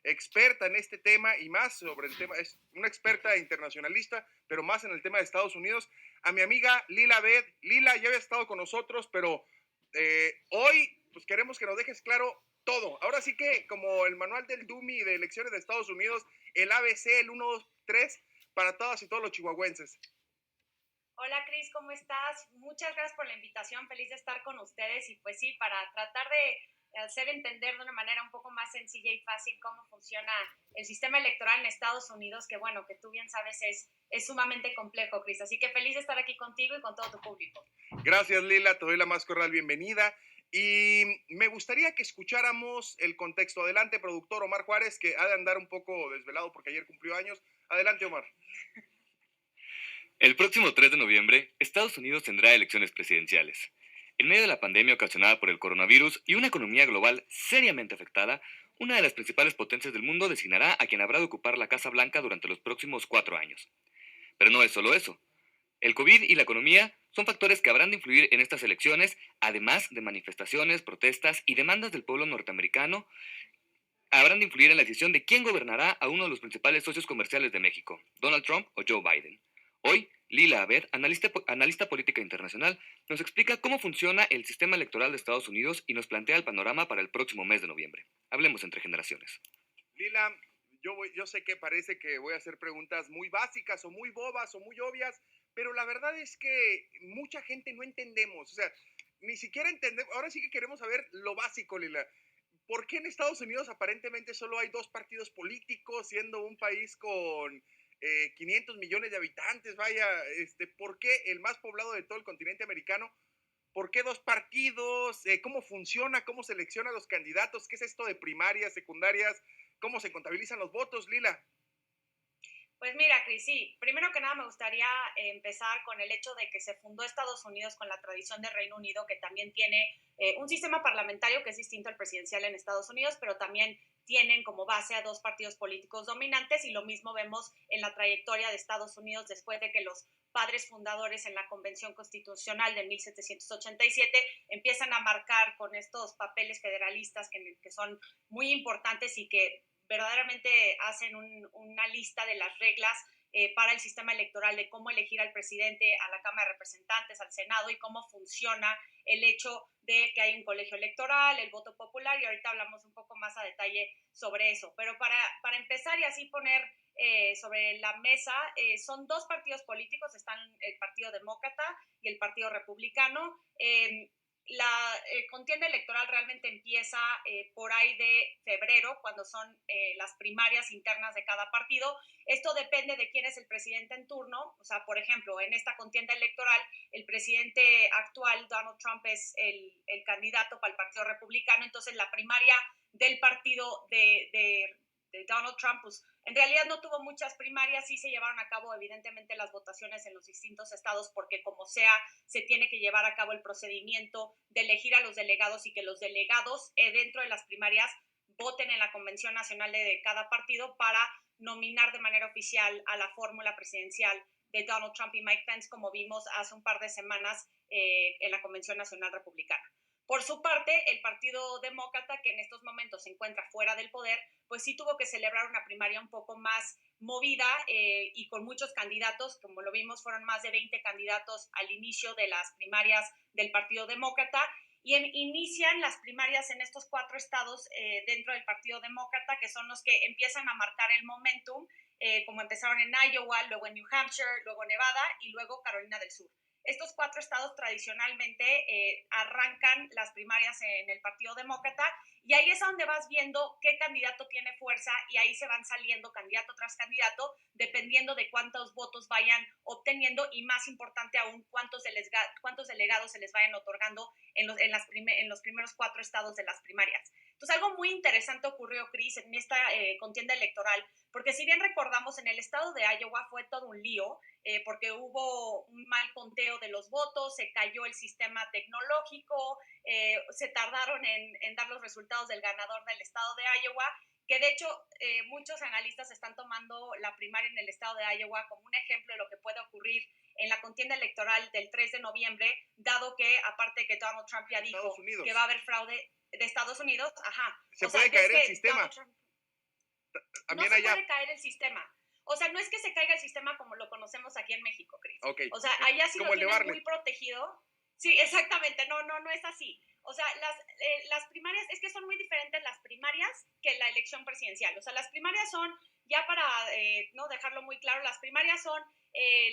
experta en este tema y más sobre el tema, es una experta internacionalista, pero más en el tema de Estados Unidos, a mi amiga Lila Abed. Lila, ya había estado con nosotros, pero hoy pues queremos que nos dejes claro todo. Ahora sí que como el manual del Dummy de elecciones de Estados Unidos, el ABC, el 1, 2, 3, para todas y todos los chihuahuenses. Hola Cris, ¿cómo estás? Muchas gracias por la invitación, feliz de estar con ustedes y pues sí, para tratar de hacer entender de una manera un poco más sencilla y fácil cómo funciona el sistema electoral en Estados Unidos, que bueno, que tú bien sabes es sumamente complejo, Cris, así que feliz de estar aquí contigo y con todo tu público. Gracias, Lila, te doy la más cordial bienvenida. Y me gustaría que escucháramos el contexto. Adelante, productor Omar Juárez, que ha de andar un poco desvelado porque ayer cumplió años. Adelante, Omar. El próximo 3 de noviembre, Estados Unidos tendrá elecciones presidenciales. En medio de la pandemia ocasionada por el coronavirus y una economía global seriamente afectada, una de las principales potencias del mundo designará a quien habrá de ocupar la Casa Blanca durante los próximos 4 años. Pero no es solo eso. El COVID y la economía son factores que habrán de influir en estas elecciones, además de manifestaciones, protestas y demandas del pueblo norteamericano, habrán de influir en la decisión de quién gobernará a uno de los principales socios comerciales de México, Donald Trump o Joe Biden. Hoy, Lila Abed, analista política internacional, nos explica cómo funciona el sistema electoral de Estados Unidos y nos plantea el panorama para el próximo mes de noviembre. Hablemos entre generaciones. Lila, yo sé que parece que voy a hacer preguntas muy básicas o muy bobas o muy obvias, pero la verdad es que mucha gente no entendemos. O sea, ni siquiera entendemos. Ahora sí que queremos saber lo básico, Lila. ¿Por qué en Estados Unidos aparentemente solo hay dos partidos políticos, siendo un país con 500 millones de habitantes? Vaya, ¿por qué el más poblado de todo el continente americano? ¿Por qué dos partidos? ¿Cómo funciona? ¿Cómo selecciona a los candidatos? ¿Qué es esto de primarias, secundarias? ¿Cómo se contabilizan los votos, Lila? Pues mira, Cris, sí, primero que nada me gustaría empezar con el hecho de que se fundó Estados Unidos con la tradición del Reino Unido, que también tiene un sistema parlamentario que es distinto al presidencial en Estados Unidos, pero también tienen como base a dos partidos políticos dominantes y lo mismo vemos en la trayectoria de Estados Unidos después de que los padres fundadores en la Convención Constitucional de 1787 empiezan a marcar con estos papeles federalistas que son muy importantes y que verdaderamente hacen una lista de las reglas para el sistema electoral, de cómo elegir al presidente, a la Cámara de Representantes, al Senado y cómo funciona el hecho de que hay un colegio electoral, el voto popular, y ahorita hablamos un poco más a detalle sobre eso. Pero para empezar y así poner sobre la mesa, son dos partidos políticos, están el Partido Demócrata y el Partido Republicano. La contienda electoral realmente empieza por ahí de febrero, cuando son las primarias internas de cada partido. Esto depende de quién es el presidente en turno. O sea, por ejemplo, en esta contienda electoral, el presidente actual, Donald Trump, es el candidato para el Partido Republicano. Entonces, la primaria del partido de Donald Trump, pues en realidad no tuvo muchas primarias, sí se llevaron a cabo evidentemente las votaciones en los distintos estados porque como sea se tiene que llevar a cabo el procedimiento de elegir a los delegados y que los delegados dentro de las primarias voten en la convención nacional de cada partido para nominar de manera oficial a la fórmula presidencial de Donald Trump y Mike Pence, como vimos hace un par de semanas en la Convención Nacional Republicana. Por su parte, el Partido Demócrata, que en estos momentos se encuentra fuera del poder, pues sí tuvo que celebrar una primaria un poco más movida y con muchos candidatos. Como lo vimos, fueron más de 20 candidatos al inicio de las primarias del Partido Demócrata. Y inician las primarias en estos cuatro estados dentro del Partido Demócrata, que son los que empiezan a marcar el momentum, como empezaron en Iowa, luego en New Hampshire, luego Nevada y luego Carolina del Sur. Estos cuatro estados tradicionalmente arrancan las primarias en el Partido Demócrata y ahí es donde vas viendo qué candidato tiene fuerza y ahí se van saliendo candidato tras candidato dependiendo de cuántos votos vayan obteniendo y más importante aún cuántos delegados se les vayan otorgando en los primeros cuatro estados de las primarias. Entonces algo muy interesante ocurrió, Cris, en esta contienda electoral, porque si bien recordamos en el estado de Iowa fue todo un lío, porque hubo un mal conteo de los votos, se cayó el sistema tecnológico, se tardaron en dar los resultados del ganador del estado de Iowa, que de hecho muchos analistas están tomando la primaria en el estado de Iowa como un ejemplo de lo que puede ocurrir en la contienda electoral del 3 de noviembre, dado que aparte de que Donald Trump ya dijo que va a haber fraude de Estados Unidos, ajá. Se puede caer el sistema. No también se allá. puede caer el sistema. O sea, no es que se caiga el sistema como lo conocemos aquí en México, Cris. Ok. O sea, allá sí Como lo el de tienen Barlet. muy protegido. Sí, exactamente. No es así. O sea, las primarias, es que son muy diferentes las primarias que la elección presidencial. O sea, las primarias son, ya para no dejarlo muy claro, las primarias son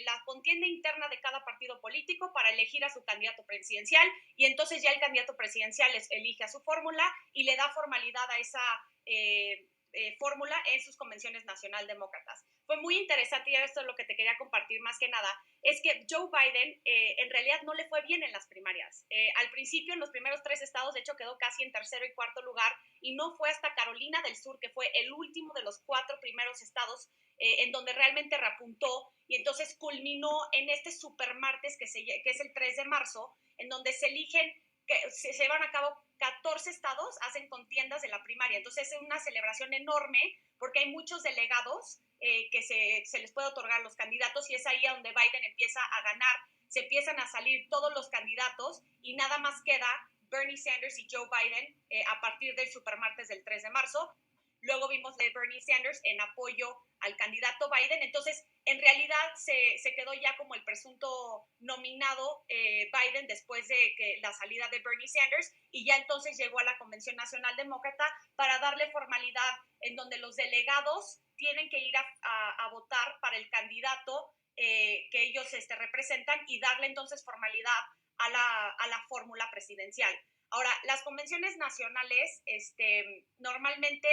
la contienda interna de cada partido político para elegir a su candidato presidencial, y entonces ya el candidato presidencial elige a su fórmula y le da formalidad a esa fórmula en sus convenciones nacional demócratas. Fue muy interesante, y esto es lo que te quería compartir más que nada, es que Joe Biden en realidad no le fue bien en las primarias. Al principio, en los primeros 3 estados, de hecho quedó casi en tercero y cuarto lugar, y no fue hasta Carolina del Sur, que fue el último de los 4 primeros estados, en donde realmente repuntó, y entonces culminó en este supermartes que es el 3 de marzo, en donde se eligen, que se llevan a cabo 14 estados, hacen contiendas de la primaria. Entonces es una celebración enorme porque hay muchos delegados que se les puede otorgar a los candidatos, y es ahí donde Biden empieza a ganar. Se empiezan a salir todos los candidatos y nada más queda Bernie Sanders y Joe Biden a partir del supermartes del 3 de marzo. Luego vimos de Bernie Sanders en apoyo al candidato Biden. Entonces, en realidad se quedó ya como el presunto nominado Biden después de que la salida de Bernie Sanders, y ya entonces llegó a la Convención Nacional Demócrata para darle formalidad, en donde los delegados tienen que ir a votar para el candidato que ellos representan, y darle entonces formalidad a la fórmula presidencial. Ahora, las convenciones nacionales normalmente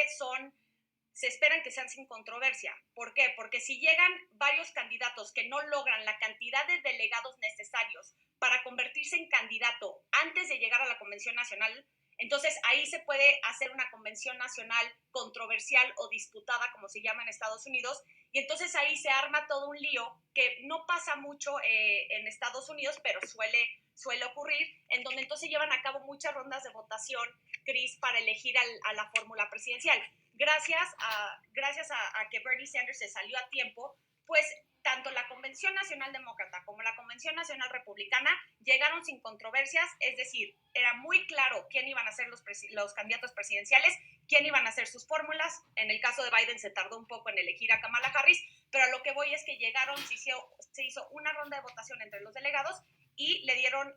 se esperan que sean sin controversia. ¿Por qué? Porque si llegan varios candidatos que no logran la cantidad de delegados necesarios para convertirse en candidato antes de llegar a la convención nacional, entonces ahí se puede hacer una convención nacional controversial o disputada, como se llama en Estados Unidos, y entonces ahí se arma todo un lío que no pasa mucho en Estados Unidos, pero suele ocurrir, en donde entonces llevan a cabo muchas rondas de votación, Cris, para elegir a la fórmula presidencial. Gracias a que Bernie Sanders se salió a tiempo, pues tanto la Convención Nacional Demócrata como la Convención Nacional Republicana llegaron sin controversias, es decir, era muy claro quién iban a ser los candidatos presidenciales, quién iban a ser sus fórmulas. En el caso de Biden se tardó un poco en elegir a Kamala Harris, pero a lo que voy es que llegaron, se hizo una ronda de votación entre los delegados y le dieron,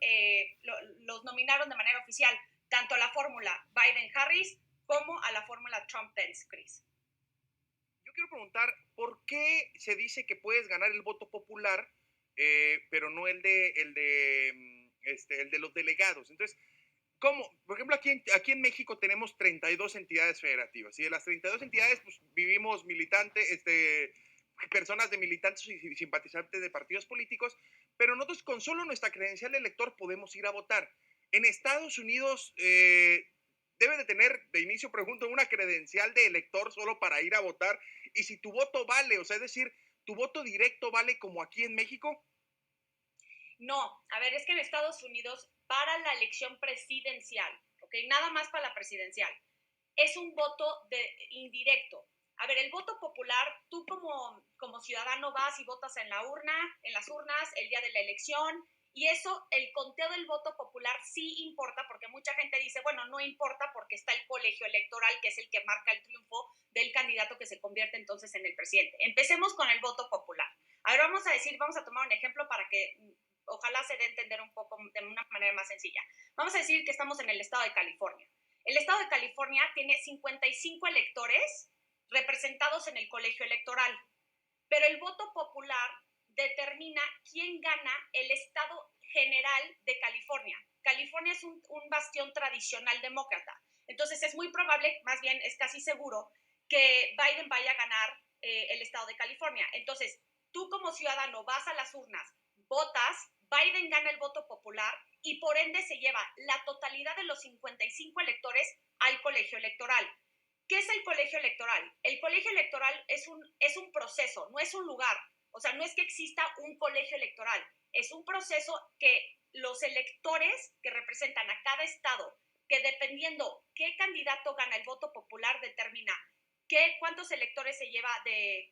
los nominaron de manera oficial tanto a la fórmula Biden-Harris como a la fórmula Trump-Pence, Chris. Yo quiero preguntar, ¿por qué se dice que puedes ganar el voto popular, pero no el de los delegados? Entonces, ¿cómo? Por ejemplo, aquí en México tenemos 32 entidades federativas, y de las 32 entidades, pues vivimos militantes, personas de militantes y simpatizantes de partidos políticos, pero nosotros con solo nuestra credencial de elector podemos ir a votar. En Estados Unidos debe de tener, de inicio pregunto, una credencial de elector solo para ir a votar, y si tu voto vale, o sea, es decir, tu voto directo vale como aquí en México. No, a ver, es que en Estados Unidos para la elección presidencial, ¿ok? Nada más para la presidencial, es un voto indirecto. A ver, el voto popular, tú como ciudadano vas y votas en las urnas, el día de la elección, y eso, el conteo del voto popular sí importa, porque mucha gente dice, bueno, no importa porque está el colegio electoral, que es el que marca el triunfo del candidato que se convierte entonces en el presidente. Empecemos con el voto popular. A ver, vamos a tomar un ejemplo para que ojalá se dé a entender un poco de una manera más sencilla. Vamos a decir que estamos en el estado de California. El estado de California tiene 55 electores representados en el colegio electoral, pero el voto popular determina quién gana el estado general de California. California es un bastión tradicional demócrata, entonces es muy probable, más bien es casi seguro, que Biden vaya a ganar el estado de California. Entonces, tú como ciudadano vas a las urnas, votas, Biden gana el voto popular y por ende se lleva la totalidad de los 55 electores al colegio electoral. ¿Qué es el colegio electoral? El colegio electoral es un proceso, no es un lugar. O sea, no es que exista un colegio electoral, es un proceso que los electores que representan a cada estado, que dependiendo qué candidato gana el voto popular, determina cuántos electores se lleva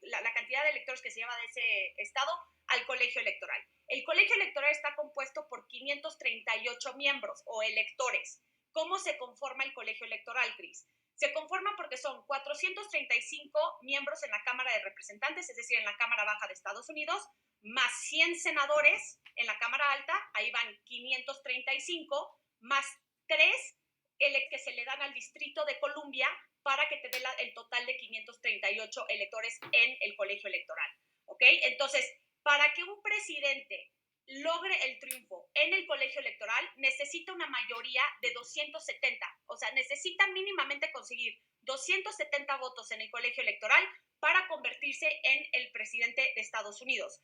la cantidad de electores que se lleva de ese estado al colegio electoral. El colegio electoral está compuesto por 538 miembros o electores. ¿Cómo se conforma el colegio electoral, Cris? Se conforma porque son 435 miembros en la Cámara de Representantes, es decir, en la Cámara Baja de Estados Unidos, más 100 senadores en la Cámara Alta, ahí van 535, más 3 que se le dan al Distrito de Columbia para que te dé el total de 538 electores en el colegio electoral. ¿Ok? Entonces, para que un presidente logre el triunfo en el colegio electoral, necesita una mayoría de 270. O sea, necesita mínimamente conseguir 270 votos en el colegio electoral para convertirse en el presidente de Estados Unidos.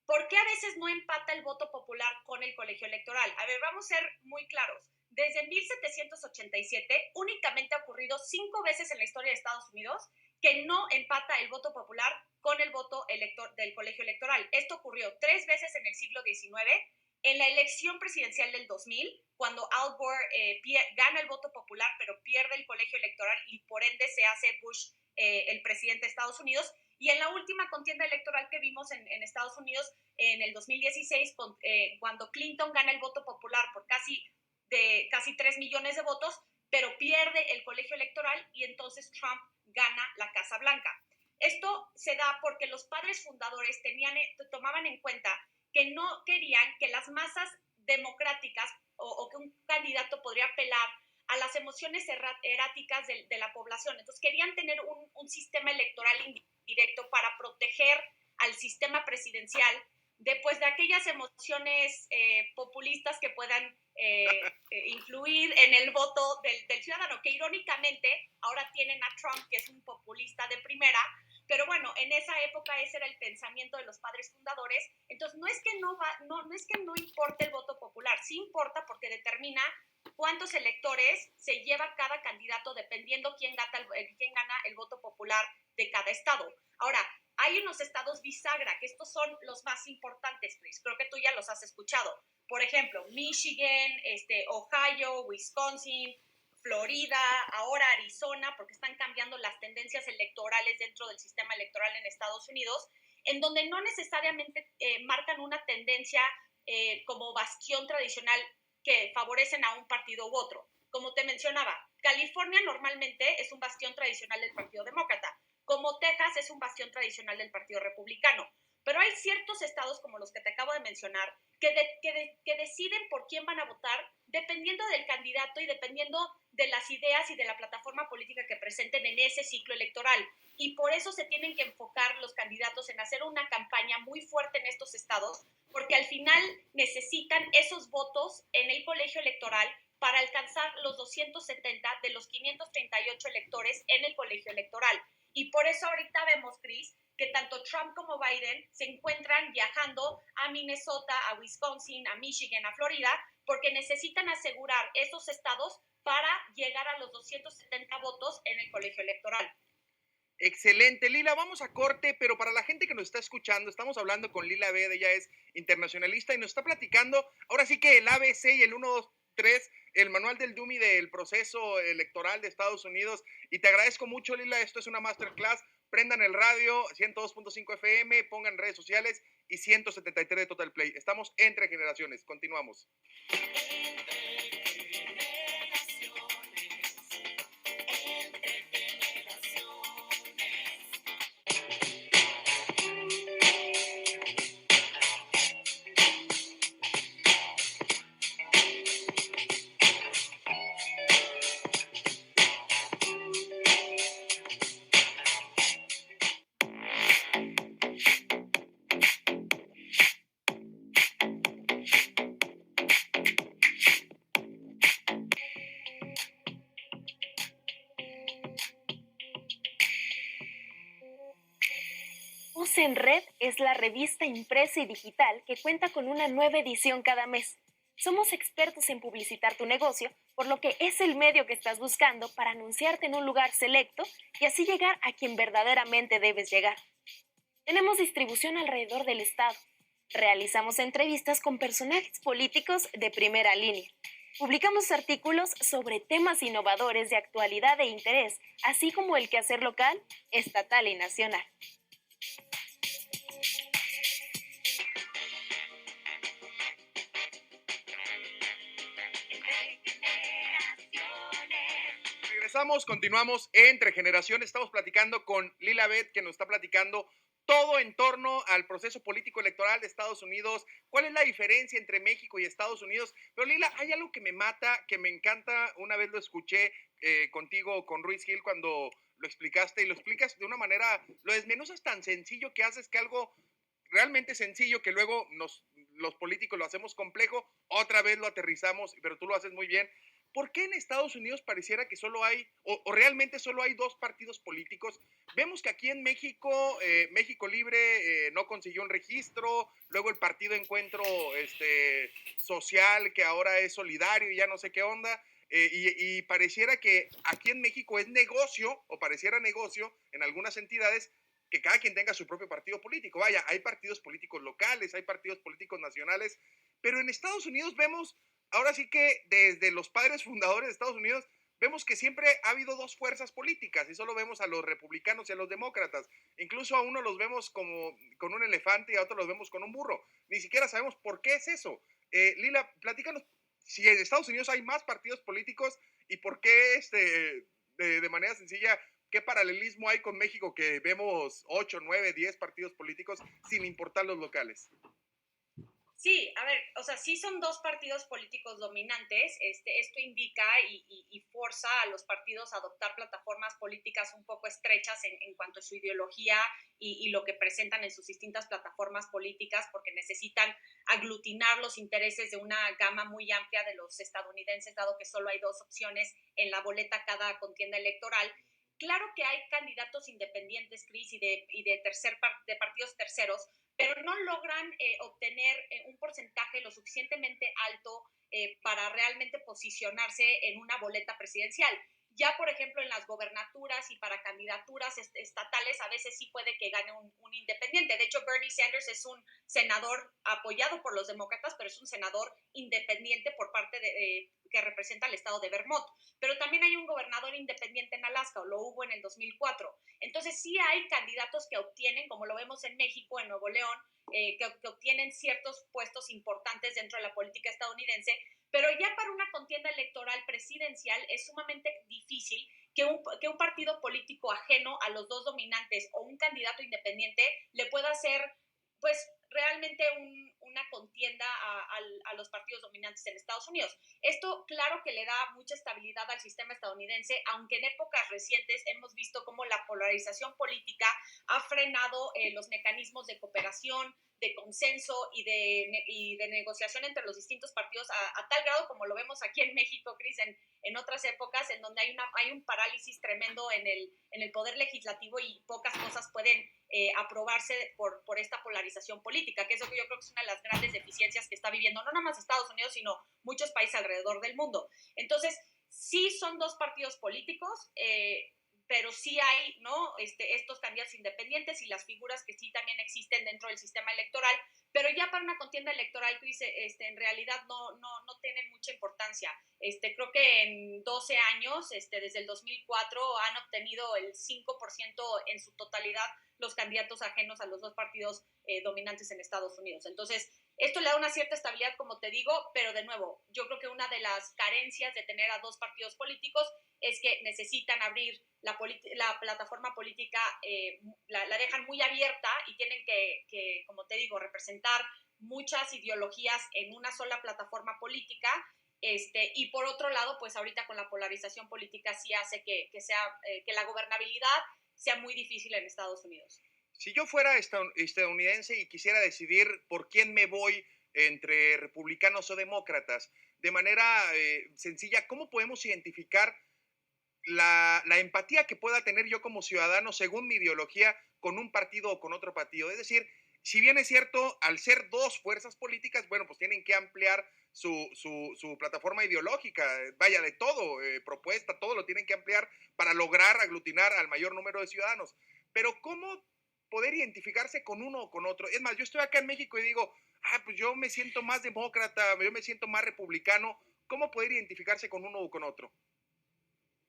¿Por qué a veces no empata el voto popular con el colegio electoral? A ver, vamos a ser muy claros. Desde 1787 únicamente ha ocurrido 5 veces en la historia de Estados Unidos que no empata el voto popular con el voto del colegio electoral. Esto ocurrió 3 veces en el siglo XIX, en la elección presidencial del 2000, cuando Al Gore gana el voto popular, pero pierde el colegio electoral y por ende se hace Bush el presidente de Estados Unidos, y en la última contienda electoral que vimos en Estados Unidos en el 2016, cuando Clinton gana el voto popular por casi 3 millones de votos, pero pierde el colegio electoral y entonces Trump gana la Casa Blanca. Esto se da porque los padres fundadores tomaban en cuenta que no querían que las masas democráticas o que un candidato podría apelar a las emociones erráticas de la población. Entonces querían tener un sistema electoral indirecto para proteger al sistema presidencial de aquellas emociones populistas que puedan influir en el voto del ciudadano, que irónicamente ahora tienen a Trump, que es un populista de primera, pero bueno, en esa época ese era el pensamiento de los padres fundadores. Entonces no es que no importe el voto popular, sí importa porque determina cuántos electores se lleva cada candidato dependiendo quién gana el voto popular de cada estado. Ahora, hay unos estados bisagra, que estos son los más importantes, Chris. Creo que tú ya los has escuchado. Por ejemplo, Michigan, Ohio, Wisconsin, Florida, ahora Arizona, porque están cambiando las tendencias electorales dentro del sistema electoral en Estados Unidos, en donde no necesariamente marcan una tendencia como bastión tradicional que favorecen a un partido u otro. Como te mencionaba, California normalmente es un bastión tradicional del Partido Demócrata, como Texas es un bastión tradicional del Partido Republicano. Pero hay ciertos estados, como los que te acabo de mencionar, que deciden por quién van a votar dependiendo del candidato y dependiendo de las ideas y de la plataforma política que presenten en ese ciclo electoral. Y por eso se tienen que enfocar los candidatos en hacer una campaña muy fuerte en estos estados, porque al final necesitan esos votos en el colegio electoral para alcanzar los 270 de los 538 electores en el colegio electoral. Y por eso ahorita vemos, Chris, que tanto Trump como Biden se encuentran viajando a Minnesota, a Wisconsin, a Michigan, a Florida, porque necesitan asegurar esos estados para llegar a los 270 votos en el colegio electoral. Excelente, Lila, vamos a corte, pero para la gente que nos está escuchando, estamos hablando con Lila Abed, ella es internacionalista y nos está platicando, ahora sí que el ABC y el 1, 2, 3, el manual del Dummy del proceso electoral de Estados Unidos, y te agradezco mucho, Lila, esto es una masterclass, prendan el radio, 102.5 FM, pongan redes sociales y 173 de Total Play, estamos entre generaciones, continuamos. Voz en Red es la revista impresa y digital que cuenta con una nueva edición cada mes. Somos expertos en publicitar tu negocio, por lo que es el medio que estás buscando para anunciarte en un lugar selecto y así llegar a quien verdaderamente debes llegar. Tenemos distribución alrededor del estado. Realizamos entrevistas con personajes políticos de primera línea. Publicamos artículos sobre temas innovadores de actualidad e interés, así como el quehacer local, estatal y nacional. Regresamos, continuamos Entre Generaciones. Estamos platicando con Lila Beth, que nos está platicando todo en torno al proceso político electoral de Estados Unidos. ¿Cuál es la diferencia entre México y Estados Unidos? Pero Lila, hay algo que me mata, que me encanta. Una vez lo escuché contigo, con Ruiz Gil, cuando lo explicaste y lo explicas de una manera, lo desmenuzas tan sencillo que haces que algo realmente sencillo que luego los políticos lo hacemos complejo, otra vez lo aterrizamos, pero tú lo haces muy bien. ¿Por qué en Estados Unidos pareciera que solo hay, o realmente solo hay dos partidos políticos? Vemos que aquí en México, México Libre no consiguió un registro, luego el Partido Encuentro Social, que ahora es solidario y ya no sé qué onda, y pareciera que aquí en México es negocio, o pareciera negocio en algunas entidades, que cada quien tenga su propio partido político. Vaya, hay partidos políticos locales, hay partidos políticos nacionales, pero en Estados Unidos vemos, ahora sí que desde los padres fundadores de Estados Unidos, vemos que siempre ha habido dos fuerzas políticas y solo vemos a los republicanos y a los demócratas. Incluso a uno los vemos como con un elefante y a otro los vemos con un burro. Ni siquiera sabemos por qué es eso. Lila, platícanos si en Estados Unidos hay más partidos políticos y por qué de manera sencilla, ¿qué paralelismo hay con México que vemos 8, 9, 10 partidos políticos sin importar los locales? Sí, a ver, o sea, sí son dos partidos políticos dominantes. Esto indica y forza a los partidos a adoptar plataformas políticas un poco estrechas en cuanto a su ideología y lo que presentan en sus distintas plataformas políticas, porque necesitan aglutinar los intereses de una gama muy amplia de los estadounidenses, dado que solo hay dos opciones en la boleta cada contienda electoral. Claro que hay candidatos independientes, Cris, de partidos terceros, pero no logran obtener un porcentaje lo suficientemente alto para realmente posicionarse en una boleta presidencial. Ya, por ejemplo, en las gobernaturas y para candidaturas estatales, a veces sí puede que gane un independiente. De hecho, Bernie Sanders es un senador apoyado por los demócratas, pero es un senador independiente por parte que representa al estado de Vermont. Pero también hay un gobernador independiente en Alaska, o lo hubo en el 2004. Entonces, sí hay candidatos que obtienen, como lo vemos en México, en Nuevo León, que obtienen ciertos puestos importantes dentro de la política estadounidense, pero ya para una contienda electoral presidencial es sumamente difícil que un partido político ajeno a los dos dominantes o un candidato independiente le pueda hacer, pues, realmente una contienda a los partidos dominantes en Estados Unidos. Esto, claro que le da mucha estabilidad al sistema estadounidense, aunque en épocas recientes hemos visto cómo la polarización política ha frenado los mecanismos de cooperación, de consenso y de negociación entre los distintos partidos a tal grado como lo vemos aquí en México, Cris, en otras épocas en donde hay un parálisis tremendo en el poder legislativo y pocas cosas pueden aprobarse por esta polarización política, que es lo que yo creo que es una de las grandes deficiencias que está viviendo no nada más Estados Unidos, sino muchos países alrededor del mundo. Entonces, sí son dos partidos políticos, pero sí hay, ¿no? Estos candidatos independientes y las figuras que sí también existen dentro del sistema electoral, pero ya para una contienda electoral, Cris, en realidad no tienen mucha importancia. Creo que en 12 años, desde el 2004, han obtenido el 5% en su totalidad los candidatos ajenos a los dos partidos dominantes en Estados Unidos. Entonces, esto le da una cierta estabilidad, como te digo, pero de nuevo, yo creo que una de las carencias de tener a dos partidos políticos es que necesitan abrir la plataforma política, la dejan muy abierta y tienen que, como te digo, representar muchas ideologías en una sola plataforma política. Y por otro lado, pues ahorita con la polarización política sí hace que la gobernabilidad sea muy difícil en Estados Unidos. Si yo fuera estadounidense y quisiera decidir por quién me voy entre republicanos o demócratas, de manera sencilla, ¿cómo podemos identificar la empatía que pueda tener yo como ciudadano según mi ideología con un partido o con otro partido? Es decir, si bien es cierto, al ser dos fuerzas políticas, bueno, pues tienen que ampliar su plataforma ideológica, vaya, de todo, propuesta, todo lo tienen que ampliar para lograr aglutinar al mayor número de ciudadanos. Pero ¿cómo poder identificarse con uno o con otro? Es más, yo estoy acá en México y digo, pues yo me siento más demócrata, yo me siento más republicano. ¿Cómo poder identificarse con uno o con otro?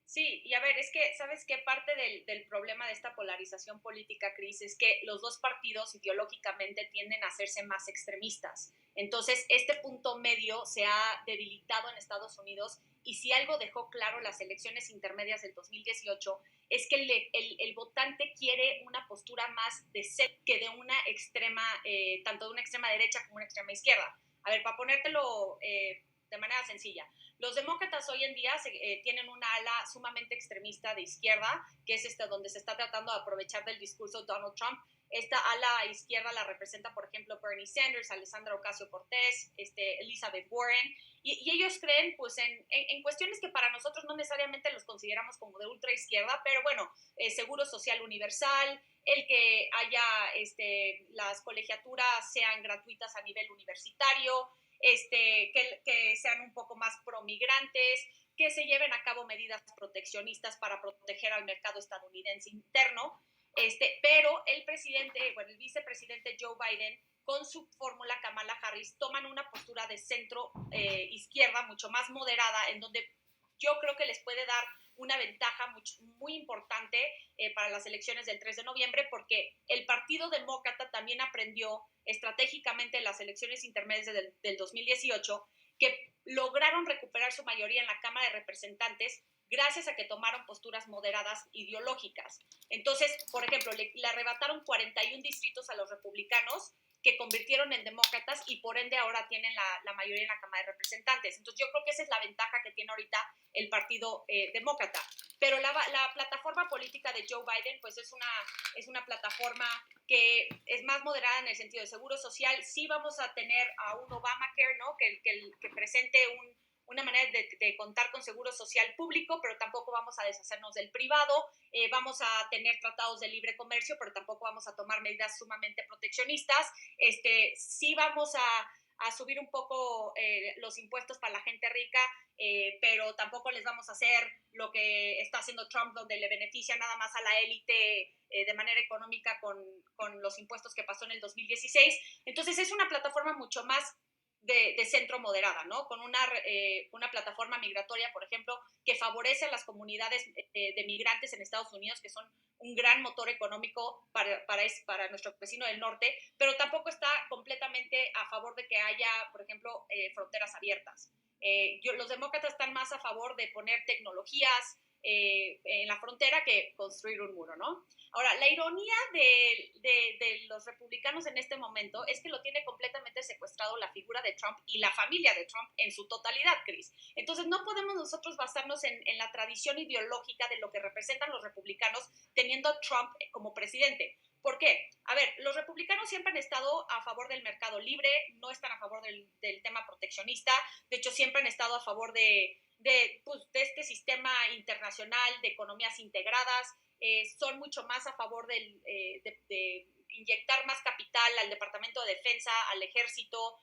Sí, y a ver, es que, ¿sabes qué? Parte del problema de esta polarización política, Cris, es que los dos partidos ideológicamente tienden a hacerse más extremistas. Entonces, este punto medio se ha debilitado en Estados Unidos y si algo dejó claro las elecciones intermedias del 2018, es que el votante quiere una postura más de que de una extrema, tanto de una extrema derecha como una extrema izquierda. A ver, para ponértelo de manera sencilla, los demócratas hoy en día tienen una ala sumamente extremista de izquierda, que es donde se está tratando de aprovechar del discurso de Donald Trump. Esta ala izquierda la representa, por ejemplo, Bernie Sanders, Alexandra Ocasio-Cortez, Elizabeth Warren, y ellos creen pues en cuestiones que para nosotros no necesariamente los consideramos como de ultra izquierda, pero bueno, seguro social universal, el que haya las colegiaturas sean gratuitas a nivel universitario, que sean un poco más promigrantes, que se lleven a cabo medidas proteccionistas para proteger al mercado estadounidense interno. Pero el vicepresidente Joe Biden, con su fórmula Kamala Harris, toman una postura de centro izquierda mucho más moderada, en donde yo creo que les puede dar una ventaja muy importante para las elecciones del 3 de noviembre, porque el Partido Demócrata también aprendió estratégicamente en las elecciones intermedias del 2018 que lograron recuperar su mayoría en la Cámara de Representantes gracias a que tomaron posturas moderadas ideológicas. Entonces, por ejemplo, le arrebataron 41 distritos a los republicanos, que convirtieron en demócratas y por ende ahora tienen la mayoría en la Cámara de Representantes. Entonces yo creo que esa es la ventaja que tiene ahorita el Partido Demócrata. Pero la plataforma política de Joe Biden pues es una plataforma que es más moderada en el sentido de seguro social. Sí vamos a tener a un Obamacare, ¿no? que presente una manera de contar con seguro social público, pero tampoco vamos a deshacernos del privado. Vamos a tener tratados de libre comercio, pero tampoco vamos a tomar medidas sumamente proteccionistas. Sí vamos a subir un poco los impuestos para la gente rica, pero tampoco les vamos a hacer lo que está haciendo Trump, donde le beneficia nada más a la élite de manera económica con los impuestos que pasó en el 2016. Entonces es una plataforma mucho más de centro moderada, ¿no? Con una plataforma migratoria, por ejemplo, que favorece a las comunidades de migrantes en Estados Unidos, que son un gran motor económico para nuestro vecino del norte, pero tampoco está completamente a favor de que haya, por ejemplo, fronteras abiertas. Los demócratas están más a favor de poner tecnologías en la frontera que construir un muro, ¿no? Ahora, la ironía de los republicanos en este momento es que lo tiene completamente secuestrado la figura de Trump y la familia de Trump en su totalidad, Chris. Entonces, no podemos nosotros basarnos en la tradición ideológica de lo que representan los republicanos teniendo a Trump como presidente. ¿Por qué? A ver, los republicanos siempre han estado a favor del mercado libre, no están a favor del tema proteccionista, de hecho siempre han estado a favor de este sistema internacional de economías integradas, son mucho más a favor de inyectar más capital al Departamento de Defensa, al Ejército,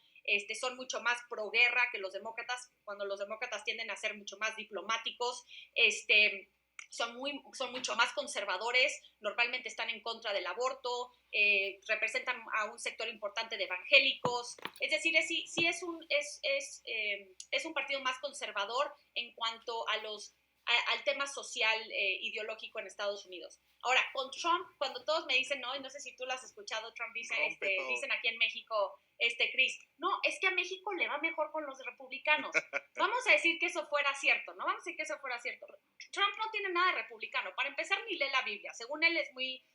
son mucho más pro guerra que los demócratas, cuando los demócratas tienden a ser mucho más diplomáticos, son mucho más conservadores, normalmente están en contra del aborto, representan a un sector importante de evangélicos, es decir, sí es un partido más conservador en cuanto al tema social ideológico en Estados Unidos. Ahora, con Trump, cuando todos me dicen, no, y no sé si tú lo has escuchado, Trump dice, dicen aquí en México, Chris, no, es que a México le va mejor con los republicanos. Vamos a decir que eso fuera cierto, ¿no? Vamos a decir que eso fuera cierto. Trump no tiene nada de republicano. Para empezar, ni lee la Biblia. Según él es muy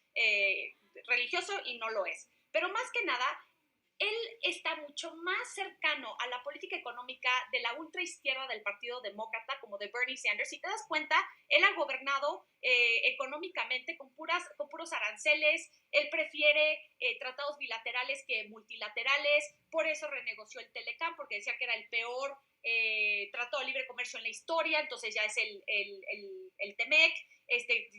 religioso y no lo es. Pero más que nada, él está mucho más cercano a la política económica de la ultraizquierda del Partido Demócrata, como de Bernie Sanders. Si te das cuenta, él ha gobernado económicamente con puros aranceles. Él prefiere tratados bilaterales que multilaterales. Por eso renegoció el Telecam, porque decía que era el peor tratado de libre comercio en la historia. Entonces ya es el TEMEC.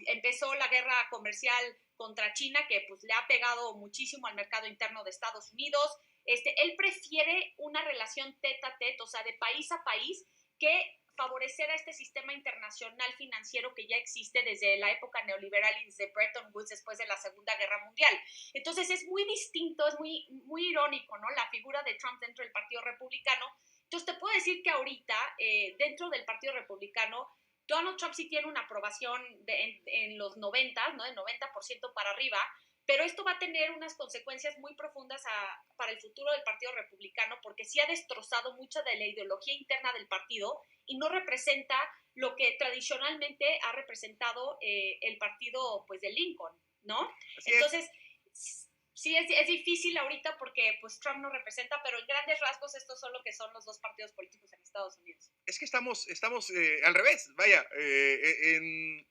Empezó la guerra comercial contra China, que pues le ha pegado muchísimo al mercado interno de Estados Unidos. Él prefiere una relación tete a tete, o sea, de país a país, que favorecer a este sistema internacional financiero que ya existe desde la época neoliberal y desde Bretton Woods después de la Segunda Guerra Mundial. Entonces es muy distinto, es muy, muy irónico, ¿no? La figura de Trump dentro del Partido Republicano. Entonces te puedo decir que ahorita, dentro del Partido Republicano, Donald Trump sí tiene una aprobación en los 90, ¿no? De 90% para arriba, pero esto va a tener unas consecuencias muy profundas para el futuro del Partido Republicano, porque sí ha destrozado mucha de la ideología interna del partido y no representa lo que tradicionalmente ha representado el partido, pues, de Lincoln, ¿no? Así Entonces, sí es difícil ahorita porque pues Trump no representa, pero en grandes rasgos estos son lo que son los dos partidos políticos en Estados Unidos. Es que estamos al revés, vaya,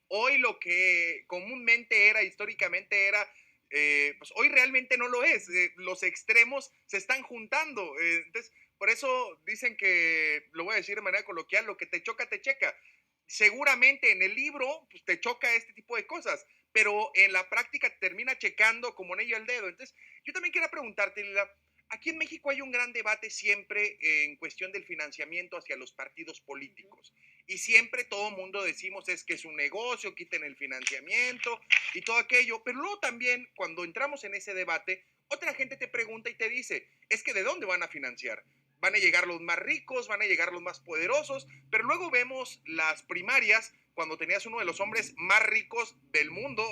hoy lo que comúnmente era, históricamente era, pues hoy realmente no lo es, los extremos se están juntando, entonces por eso dicen que, lo voy a decir de manera coloquial, lo que te choca, te checa. Seguramente en el libro pues, te choca este tipo de cosas, pero en la práctica te termina checando como anillo al dedo. Entonces, yo también quería preguntarte, Lila, aquí en México hay un gran debate siempre en cuestión del financiamiento hacia los partidos políticos. Y siempre todo el mundo decimos es que es un negocio, quiten el financiamiento y todo aquello. Pero luego también cuando entramos en ese debate, otra gente te pregunta y te dice, es que ¿de dónde van a financiar? Van a llegar los más ricos, van a llegar los más poderosos, pero luego vemos las primarias cuando tenías uno de los hombres más ricos del mundo,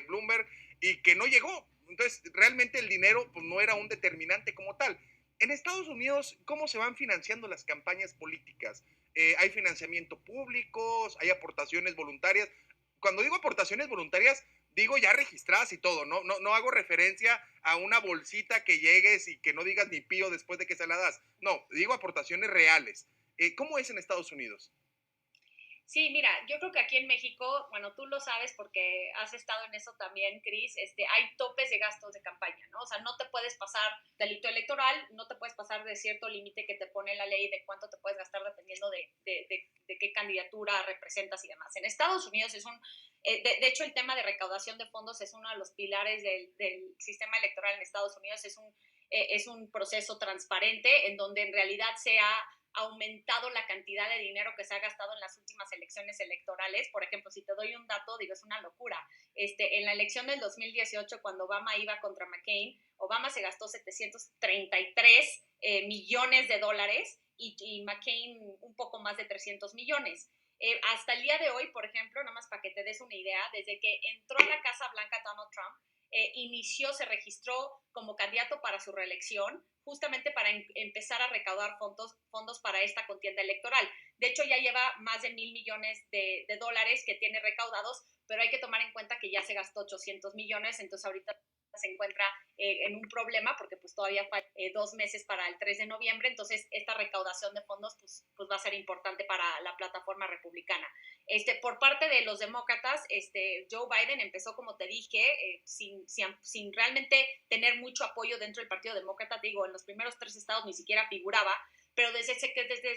Bloomberg, y que no llegó. Entonces, realmente el dinero pues, no era un determinante como tal. En Estados Unidos, ¿cómo se van financiando las campañas políticas? ¿Hay financiamiento público? ¿Hay aportaciones voluntarias? Cuando digo aportaciones voluntarias, digo ya registradas y todo, no hago referencia a una bolsita que llegues y que no digas ni pío después de que se la das. No, digo aportaciones reales. ¿Cómo es en Estados Unidos? Sí, mira, yo creo que aquí en México, bueno, tú lo sabes porque has estado en eso también, Cris, hay topes de gastos de campaña, ¿no? O sea, no te puedes pasar delito electoral, no te puedes pasar de cierto límite que te pone la ley de cuánto te puedes gastar dependiendo de qué candidatura representas y demás. En Estados Unidos de hecho, el tema de recaudación de fondos es uno de los pilares del sistema electoral en Estados Unidos, es un proceso transparente en donde en realidad se ha aumentado la cantidad de dinero que se ha gastado en las últimas elecciones electorales. Por ejemplo, si te doy un dato, digo, es una locura. En la elección del 2018, cuando Obama iba contra McCain, Obama se gastó 733 millones de dólares y McCain un poco más de 300 millones. Hasta el día de hoy, por ejemplo, nada más para que te des una idea, desde que entró a la Casa Blanca Donald Trump, se registró como candidato para su reelección, justamente para empezar a recaudar fondos para esta contienda electoral. De hecho, ya lleva más de $1,000 millones de dólares que tiene recaudados, pero hay que tomar en cuenta que ya se gastó 800 millones, entonces ahorita se encuentra en un problema porque pues todavía faltan 2 meses para el 3 de noviembre, entonces esta recaudación de fondos pues va a ser importante para la plataforma republicana. Por parte de los demócratas, Joe Biden empezó, como te dije, sin realmente tener mucho apoyo dentro del Partido Demócrata. Te digo, en los primeros 3 estados ni siquiera figuraba, pero desde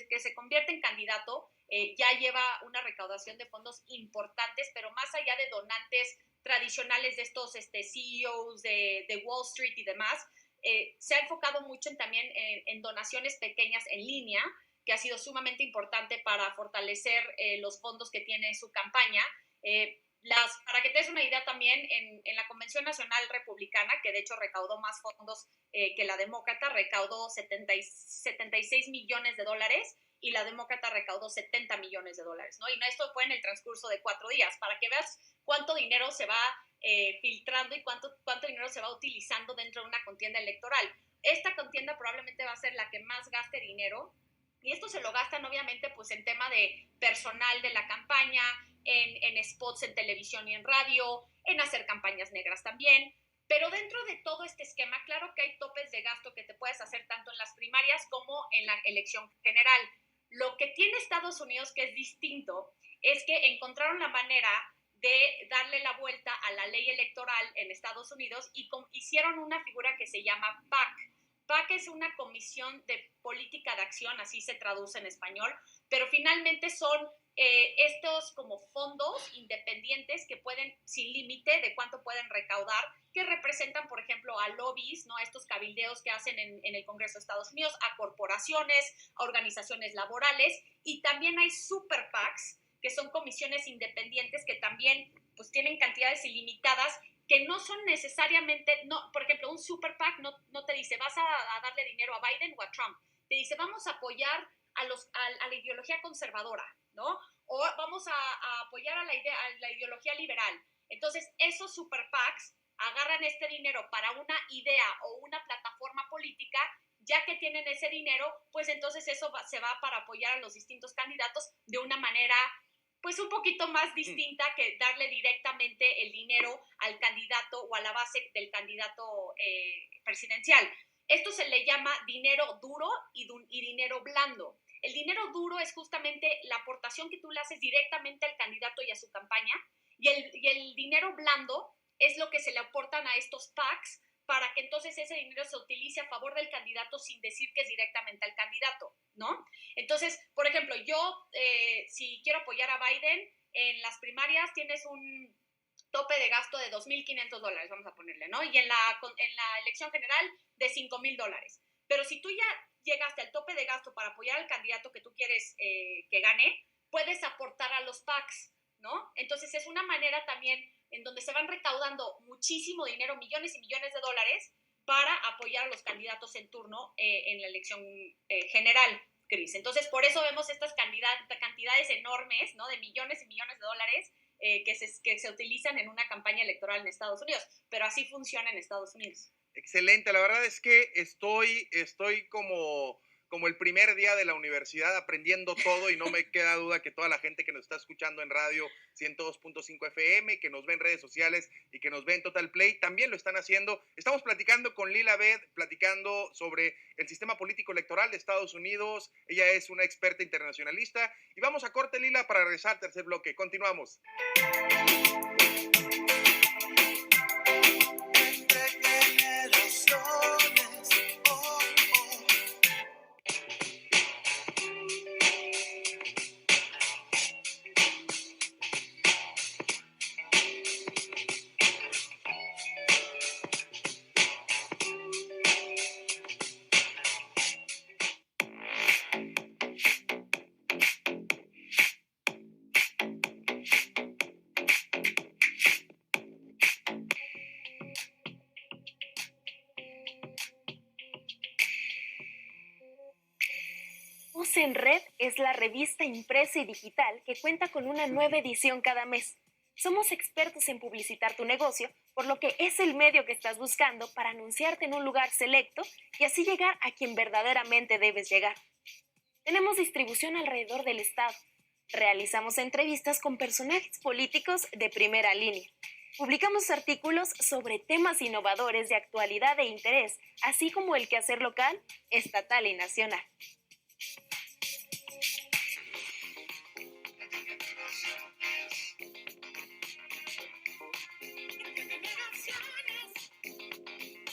que se convierte en candidato, ya lleva una recaudación de fondos importantes, pero más allá de donantes tradicionales de estos CEOs de Wall Street y demás, se ha enfocado mucho también en donaciones pequeñas en línea, que ha sido sumamente importante para fortalecer los fondos que tiene su campaña. Para que te des una idea también, en la Convención Nacional Republicana, que de hecho recaudó más fondos que la demócrata, recaudó 76 millones de dólares y la demócrata recaudó 70 millones de dólares, ¿no? Y esto fue en el transcurso de 4 días, para que veas cuánto dinero se va filtrando y cuánto dinero se va utilizando dentro de una contienda electoral. Esta contienda probablemente va a ser la que más gaste dinero, y esto se lo gastan obviamente pues en tema de personal de la campaña, en spots en televisión y en radio, en hacer campañas negras también. Pero dentro de todo este esquema, claro que hay topes de gasto que te puedes hacer tanto en las primarias como en la elección general. Lo que tiene Estados Unidos que es distinto es que encontraron la manera de darle la vuelta a la ley electoral en Estados Unidos y hicieron una figura que se llama PAC. PAC es una comisión de política de acción, así se traduce en español, pero finalmente son estos como fondos independientes que pueden, sin límite de cuánto pueden recaudar, que representan, por ejemplo, a lobbies, ¿no? A estos cabildeos que hacen en el Congreso de Estados Unidos, a corporaciones, a organizaciones laborales, y también hay super PACs, que son comisiones independientes que también pues tienen cantidades ilimitadas, que no son necesariamente, no, por ejemplo, un super PAC no te dice vas a darle dinero a Biden o a Trump, te dice vamos a apoyar a la ideología conservadora, ¿no? O vamos a apoyar a la ideología liberal. Entonces, esos super PACs agarran este dinero para una idea o una plataforma política, ya que tienen ese dinero, pues entonces eso se va para apoyar a los distintos candidatos de una manera pues un poquito más distinta que darle directamente el dinero al candidato o a la base del candidato presidencial. Esto se le llama dinero duro y dinero blando. El dinero duro es justamente la aportación que tú le haces directamente al candidato y a su campaña, y el dinero blando es lo que se le aportan a estos PACs para que entonces ese dinero se utilice a favor del candidato sin decir que es directamente al candidato, ¿no? Entonces, por ejemplo, yo si quiero apoyar a Biden, en las primarias tienes un tope de gasto de $2,500, vamos a ponerle, ¿no? Y en la elección general de $5,000. Pero si tú ya llegaste al tope de gasto para apoyar al candidato que tú quieres que gane, puedes aportar a los PACs, ¿no? Entonces es una manera también en donde se van recaudando muchísimo dinero, millones y millones de dólares, para apoyar a los candidatos en turno en la elección general, Cris. Entonces, por eso vemos estas cantidades enormes, ¿no? De millones y millones de dólares que se utilizan en una campaña electoral en Estados Unidos. Pero así funciona en Estados Unidos. Excelente, la verdad es que estoy como el primer día de la universidad aprendiendo todo y no me queda duda que toda la gente que nos está escuchando en radio 102.5 FM, que nos ve en redes sociales y que nos ve en Total Play, también lo están haciendo. Estamos platicando con Lila Abed, platicando sobre el sistema político electoral de Estados Unidos. Ella es una experta internacionalista. Y vamos a corte, Lila, para regresar al tercer bloque. Continuamos. Voz en Red es la revista impresa y digital que cuenta con una nueva edición cada mes. Somos expertos en publicitar tu negocio, por lo que es el medio que estás buscando para anunciarte en un lugar selecto y así llegar a quien verdaderamente debes llegar. Tenemos distribución alrededor del estado. Realizamos entrevistas con personajes políticos de primera línea. Publicamos artículos sobre temas innovadores de actualidad e interés, así como el quehacer local, estatal y nacional.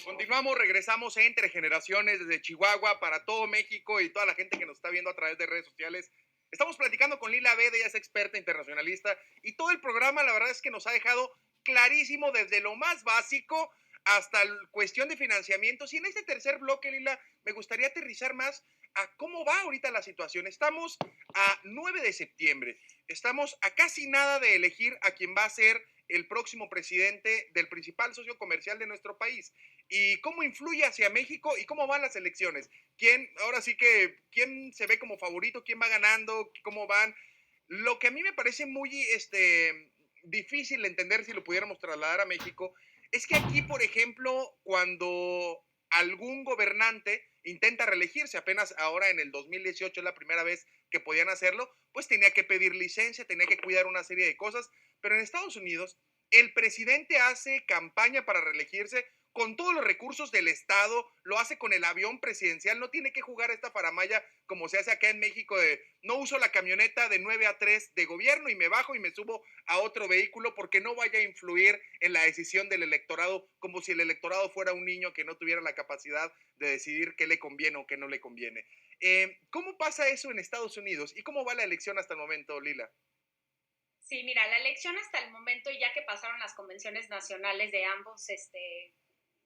Continuamos, regresamos Entre Generaciones desde Chihuahua para todo México y toda la gente que nos está viendo a través de redes sociales. Estamos platicando con Lila Abed, ella es experta internacionalista y todo el programa la verdad es que nos ha dejado clarísimo desde lo más básico hasta la cuestión de financiamientos. Y en este tercer bloque, Lila, me gustaría aterrizar más a cómo va ahorita la situación. Estamos a 9 de septiembre, estamos a casi nada de elegir a quien va a ser el próximo presidente del principal socio comercial de nuestro país. ¿Y cómo influye hacia México y cómo van las elecciones? Ahora sí que, quién se ve como favorito, quién va ganando, cómo van? Lo que a mí me parece muy difícil de entender si lo pudiéramos trasladar a México es que aquí, por ejemplo, cuando algún gobernante intenta reelegirse, apenas ahora en el 2018 es la primera vez que podían hacerlo, pues tenía que pedir licencia, tenía que cuidar una serie de cosas, pero en Estados Unidos el presidente hace campaña para reelegirse con todos los recursos del Estado, lo hace con el avión presidencial, no tiene que jugar esta faramaya como se hace acá en México de no uso la camioneta de 9 a 3 de gobierno y me bajo y me subo a otro vehículo porque no vaya a influir en la decisión del electorado, como si el electorado fuera un niño que no tuviera la capacidad de decidir qué le conviene o qué no le conviene. ¿Cómo pasa eso en Estados Unidos y cómo va la elección hasta el momento, Lila? Sí, mira, la elección hasta el momento, ya que pasaron las convenciones nacionales de ambos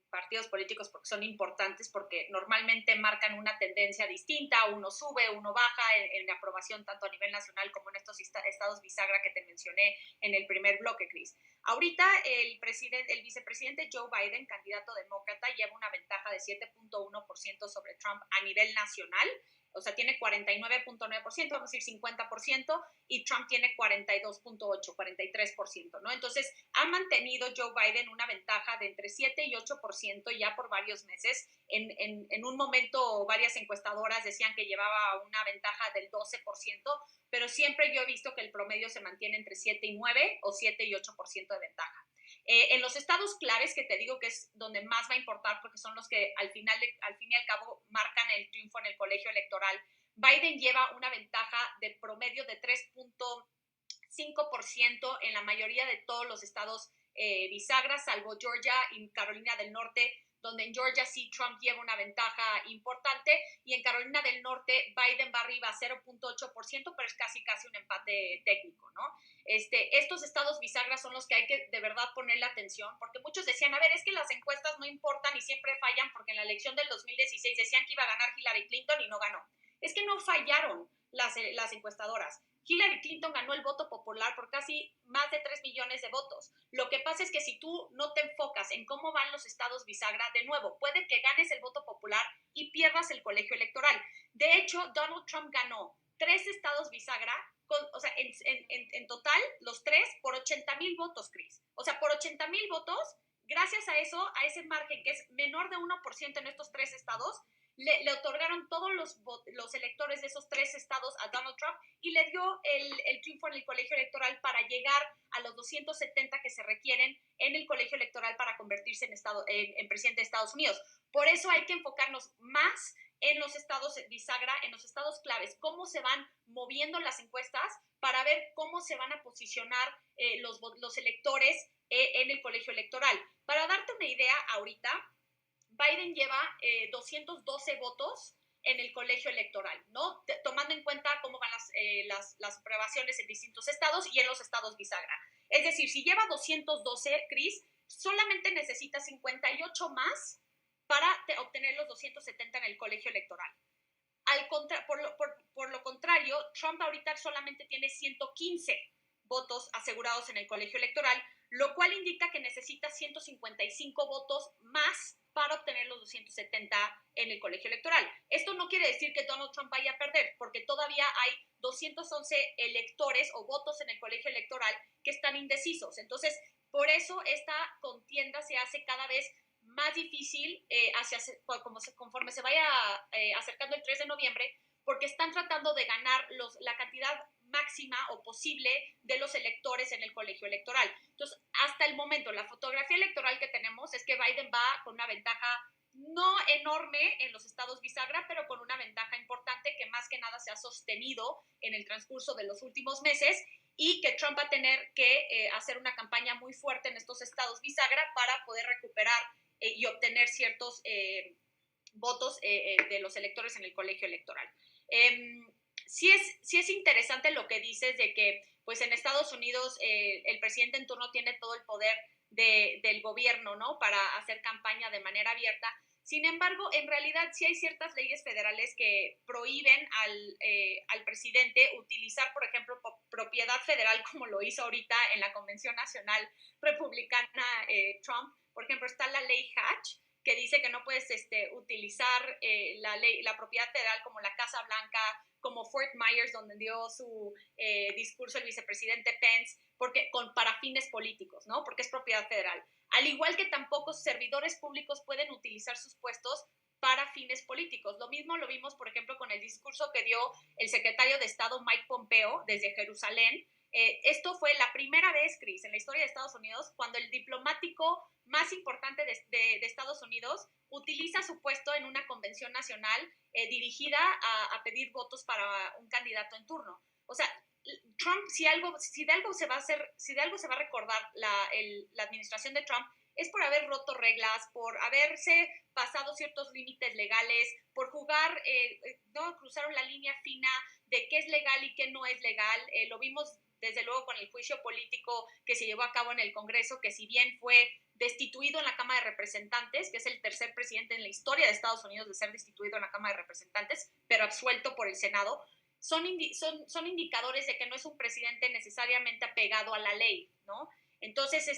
partidos políticos, porque son importantes, porque normalmente marcan una tendencia distinta, uno sube, uno baja en la aprobación tanto a nivel nacional como en estos estados bisagra que te mencioné en el primer bloque, Cris. Ahorita el vicepresidente Joe Biden, candidato demócrata, lleva una ventaja de 7.1% sobre Trump a nivel nacional. o sea, tiene 49.9%, vamos a decir 50%, y Trump tiene 42.8%, 43%, ¿no? Entonces, ha mantenido Joe Biden una ventaja de entre 7 y 8% ya por varios meses. En un momento, varias encuestadoras decían que llevaba una ventaja del 12%, pero siempre yo he visto que el promedio se mantiene entre 7 y 9 o 7 y 8% de ventaja. En los estados claves, que te digo que es donde más va a importar porque son los que al fin y al cabo marcan el triunfo en el colegio electoral, Biden lleva una ventaja de promedio de 3.5% en la mayoría de todos los estados bisagras, salvo Georgia y Carolina del Norte, donde en Georgia sí Trump lleva una ventaja importante, y en Carolina del Norte Biden va arriba a 0.8%, pero es casi un empate técnico, ¿no? Estos estados bisagras son los que hay que de verdad ponerle atención, porque muchos decían, a ver, es que las encuestas no importan y siempre fallan, porque en la elección del 2016 decían que iba a ganar Hillary Clinton y no ganó. Es que no fallaron las encuestadoras. Hillary Clinton ganó el voto popular por casi más de 3 millones de votos. Lo que pasa es que si tú no te enfocas en cómo van los estados bisagra, de nuevo, puede que ganes el voto popular y pierdas el colegio electoral. De hecho, Donald Trump ganó 3 estados bisagra, o sea, en total, los 3 por 80,000 votos, Chris. O sea, por 80,000 votos, gracias a eso, a ese margen que es menor de 1% en estos 3 estados, le otorgaron todos los electores de esos 3 estados a Donald Trump y le dio el triunfo en el colegio electoral para llegar a los 270 que se requieren en el colegio electoral para convertirse en presidente de Estados Unidos. Por eso hay que enfocarnos más en los estados bisagra, en los estados claves, cómo se van moviendo las encuestas para ver cómo se van a posicionar los electores en el colegio electoral. Para darte una idea, ahorita Biden lleva 212 votos en el colegio electoral, ¿no? Tomando en cuenta cómo van las aprobaciones en distintos estados y en los estados bisagra. Es decir, si lleva 212, Chris, solamente necesita 58 más para obtener los 270 en el colegio electoral. Por lo contrario, Trump ahorita solamente tiene 115 votos asegurados en el colegio electoral, lo cual indica que necesita 155 votos más para obtener los 270 en el colegio electoral. Esto no quiere decir que Donald Trump vaya a perder, porque todavía hay 211 electores o votos en el colegio electoral que están indecisos. Entonces, por eso esta contienda se hace cada vez más difícil conforme se vaya acercando el 3 de noviembre, porque están tratando de ganar la cantidad máxima o posible de los electores en el colegio electoral. Entonces, hasta el momento, la fotografía electoral que tenemos es que Biden va con una ventaja no enorme en los estados bisagra, pero con una ventaja importante que más que nada se ha sostenido en el transcurso de los últimos meses, y que Trump va a tener que hacer una campaña muy fuerte en estos estados bisagra para poder recuperar y obtener ciertos votos de los electores en el colegio electoral. Sí es interesante lo que dices de que pues en Estados Unidos el presidente en turno tiene todo el poder del gobierno, ¿no? Para hacer campaña de manera abierta. Sin embargo, en realidad sí hay ciertas leyes federales que prohíben al presidente utilizar, por ejemplo, propiedad federal, como lo hizo ahorita en la Convención Nacional Republicana Trump. Por ejemplo, está la ley Hatch, que dice que no puedes utilizar la propiedad federal como la Casa Blanca, como Fort Myers, donde dio su discurso el vicepresidente Pence, para fines políticos, ¿no? Porque es propiedad federal. Al igual que tampoco servidores públicos pueden utilizar sus puestos para fines políticos. Lo mismo lo vimos, por ejemplo, con el discurso que dio el secretario de Estado Mike Pompeo desde Jerusalén. Esto fue la primera vez, Chris, en la historia de Estados Unidos, cuando el diplomático más importante de Estados Unidos utiliza su puesto en una convención nacional dirigida a pedir votos para un candidato en turno. O sea, Trump, si de algo se va a recordar la administración de Trump, es por haber roto reglas, por haberse pasado ciertos límites legales, por jugar, no cruzaron la línea fina de qué es legal y qué no es legal. Lo vimos desde luego con el juicio político que se llevó a cabo en el Congreso, que si bien fue destituido en la Cámara de Representantes, que es el tercer presidente en la historia de Estados Unidos de ser destituido en la Cámara de Representantes, pero absuelto por el Senado, son indicadores de que no es un presidente necesariamente apegado a la ley, ¿no? Entonces,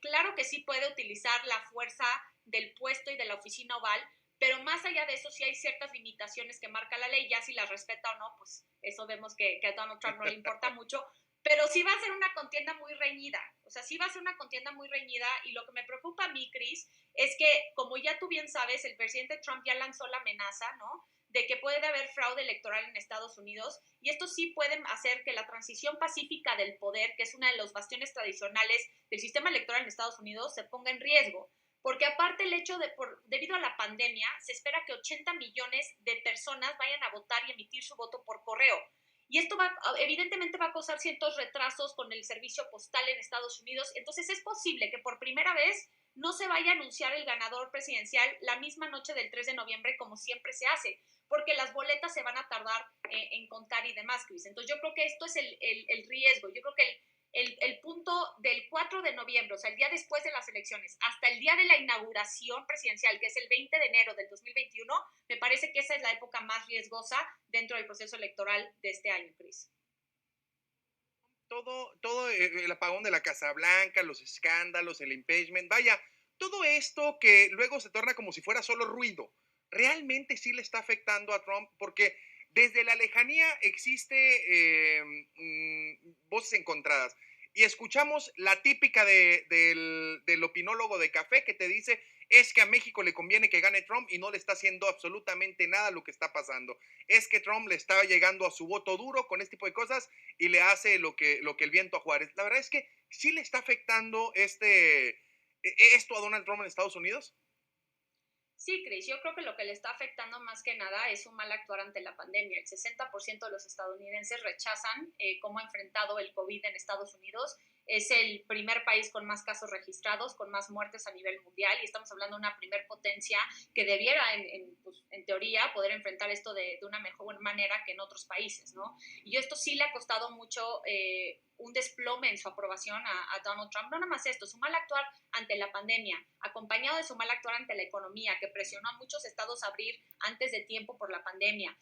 claro que sí puede utilizar la fuerza del puesto y de la oficina oval, pero más allá de eso sí hay ciertas limitaciones que marca la ley, ya si las respeta o no, pues eso vemos que a Donald Trump no le importa mucho, pero sí va a ser una contienda muy reñida, o sea, sí va a ser una contienda muy reñida, y lo que me preocupa a mí, Chris, es que, como ya tú bien sabes, el presidente Trump ya lanzó la amenaza, ¿no?, de que puede haber fraude electoral en Estados Unidos, y esto sí puede hacer que la transición pacífica del poder, que es una de los bastiones tradicionales del sistema electoral en Estados Unidos, se ponga en riesgo. Porque aparte el hecho debido a la pandemia, se espera que 80 millones de personas vayan a votar y emitir su voto por correo. Y esto evidentemente va a causar ciertos retrasos con el servicio postal en Estados Unidos. Entonces es posible que por primera vez no se vaya a anunciar el ganador presidencial la misma noche del 3 de noviembre como siempre se hace, porque las boletas se van a tardar en contar y demás, Chris. Entonces yo creo que esto es el riesgo. Yo creo que el punto del 4 de noviembre, o sea, el día después de las elecciones, hasta el día de la inauguración presidencial, que es el 20 de enero del 2021, me parece que esa es la época más riesgosa dentro del proceso electoral de este año, Chris. Todo el apagón de la Casa Blanca, los escándalos, el impeachment, vaya, todo esto que luego se torna como si fuera solo ruido, realmente sí le está afectando a Trump porque desde la lejanía existe voces encontradas. Y escuchamos la típica del opinólogo de café que te dice, es que a México le conviene que gane Trump y no le está haciendo absolutamente nada lo que está pasando. Es que Trump le está llegando a su voto duro con este tipo de cosas y le hace lo que el viento a Juárez. La verdad es que sí le está afectando esto a Donald Trump en Estados Unidos. Sí, Chris, yo creo que lo que le está afectando más que nada es un mal actuar ante la pandemia. El 60% de los estadounidenses rechazan cómo ha enfrentado el COVID en Estados Unidos. Es el primer país con más casos registrados, con más muertes a nivel mundial, y estamos hablando de una primer potencia que debiera, pues, en teoría, poder enfrentar esto de una mejor manera que en otros países, ¿no? Y esto sí le ha costado mucho un desplome en su aprobación a Donald Trump. No nada más esto, su mal actuar ante la pandemia, acompañado de su mal actuar ante la economía, que presionó a muchos estados a abrir antes de tiempo por la pandemia,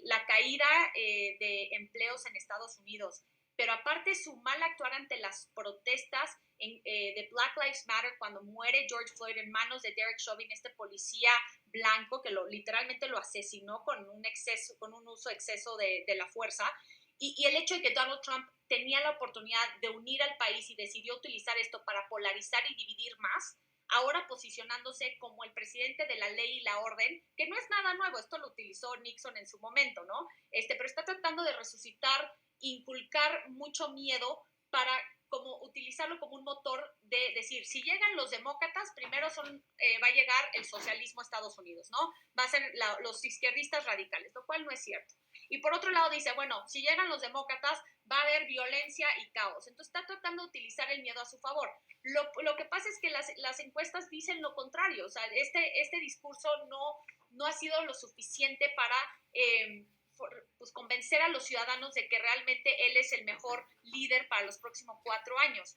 la caída de empleos en Estados Unidos, pero aparte su mal actuar ante las protestas de Black Lives Matter cuando muere George Floyd en manos de Derek Chauvin, este policía blanco que literalmente lo asesinó con un uso exceso de la fuerza, y el hecho de que Donald Trump tenía la oportunidad de unir al país y decidió utilizar esto para polarizar y dividir más, ahora posicionándose como el presidente de la ley y la orden, que no es nada nuevo, esto lo utilizó Nixon en su momento, ¿no? Pero está tratando de resucitar, inculcar mucho miedo para como utilizarlo como un motor de decir, si llegan los demócratas, primero va a llegar el socialismo a Estados Unidos, ¿no? Va a ser los izquierdistas radicales, lo cual no es cierto. Y por otro lado dice, bueno, si llegan los demócratas, va a haber violencia y caos. Entonces está tratando de utilizar el miedo a su favor. Lo que pasa es que las encuestas dicen lo contrario. O sea, este discurso no ha sido lo suficiente para pues convencer a los ciudadanos de que realmente él es el mejor líder para los próximos 4 años.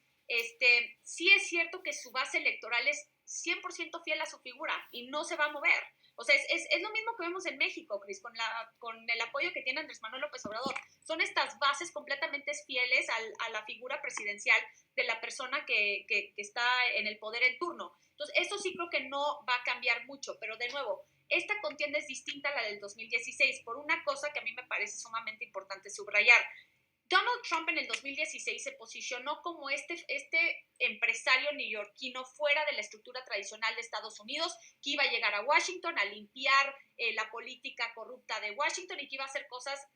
Sí es cierto que su base electoral es 100% fiel a su figura y no se va a mover. O sea, es lo mismo que vemos en México, Cris, con el apoyo que tiene Andrés Manuel López Obrador. Son estas bases completamente fieles a la figura presidencial de la persona que está en el poder en turno. Entonces, esto sí creo que no va a cambiar mucho, pero de nuevo, esta contienda es distinta a la del 2016 por una cosa que a mí me parece sumamente importante subrayar. Donald Trump en el 2016 se posicionó como este empresario neoyorquino fuera de la estructura tradicional de Estados Unidos, que iba a llegar a Washington a limpiar la política corrupta de Washington y que iba a hacer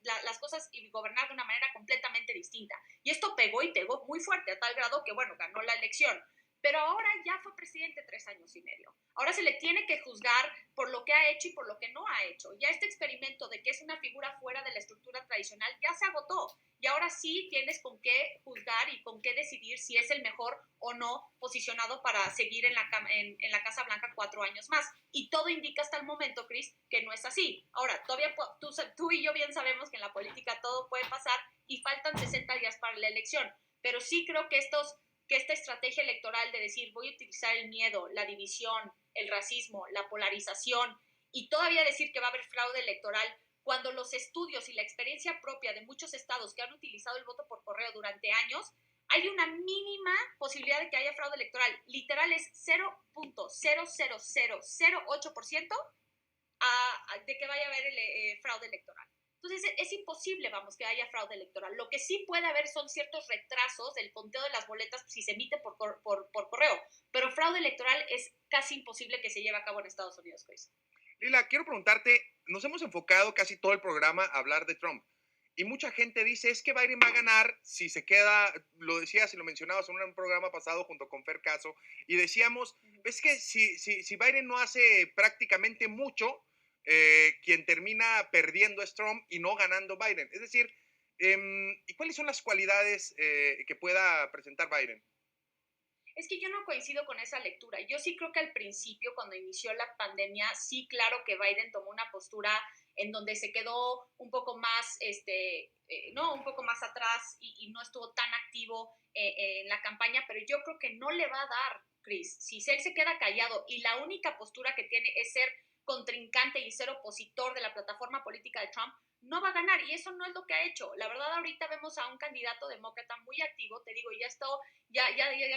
las cosas y gobernar de una manera completamente distinta. Y esto pegó y pegó muy fuerte, a tal grado que, bueno, ganó la elección. Pero ahora ya fue presidente 3 años y medio. Ahora se le tiene que juzgar por lo que ha hecho y por lo que no ha hecho. Ya este experimento de que es una figura fuera de la estructura tradicional ya se agotó. Y ahora sí tienes con qué juzgar y con qué decidir si es el mejor o no posicionado para seguir en la Casa Blanca 4 años más. Y todo indica hasta el momento, Chris, que no es así. Ahora, todavía tú y yo bien sabemos que en la política todo puede pasar y faltan 60 días para la elección. Pero sí creo que esta estrategia electoral de decir voy a utilizar el miedo, la división, el racismo, la polarización y todavía decir que va a haber fraude electoral cuando los estudios y la experiencia propia de muchos estados que han utilizado el voto por correo durante años hay una mínima posibilidad de que haya fraude electoral. Literal es 0.00008% de que vaya a haber fraude electoral. Entonces es imposible, vamos, que haya fraude electoral. Lo que sí puede haber son ciertos retrasos del conteo de las boletas si se emite por correo, pero fraude electoral es casi imposible que se lleve a cabo en Estados Unidos, Chris. Lila, quiero preguntarte, nos hemos enfocado casi todo el programa a hablar de Trump. Y mucha gente dice, es que Biden va a ganar si se queda, lo decías y lo mencionabas en un programa pasado junto con Fer Caso, y decíamos, es que si Biden no hace prácticamente mucho, quien termina perdiendo es Trump y no ganando Biden. Es decir, ¿y cuáles son las cualidades que pueda presentar Biden? Es que yo no coincido con esa lectura. Yo sí creo que al principio, cuando inició la pandemia, sí, claro que Biden tomó una postura en donde se quedó un poco más, no, un poco más atrás y no estuvo tan activo en la campaña, pero yo creo que no le va a dar, Chris. Si él se queda callado y la única postura que tiene es ser contrincante y ser opositor de la plataforma política de Trump, no va a ganar, y eso no es lo que ha hecho. La verdad, ahorita vemos a un candidato demócrata muy activo, te digo, ya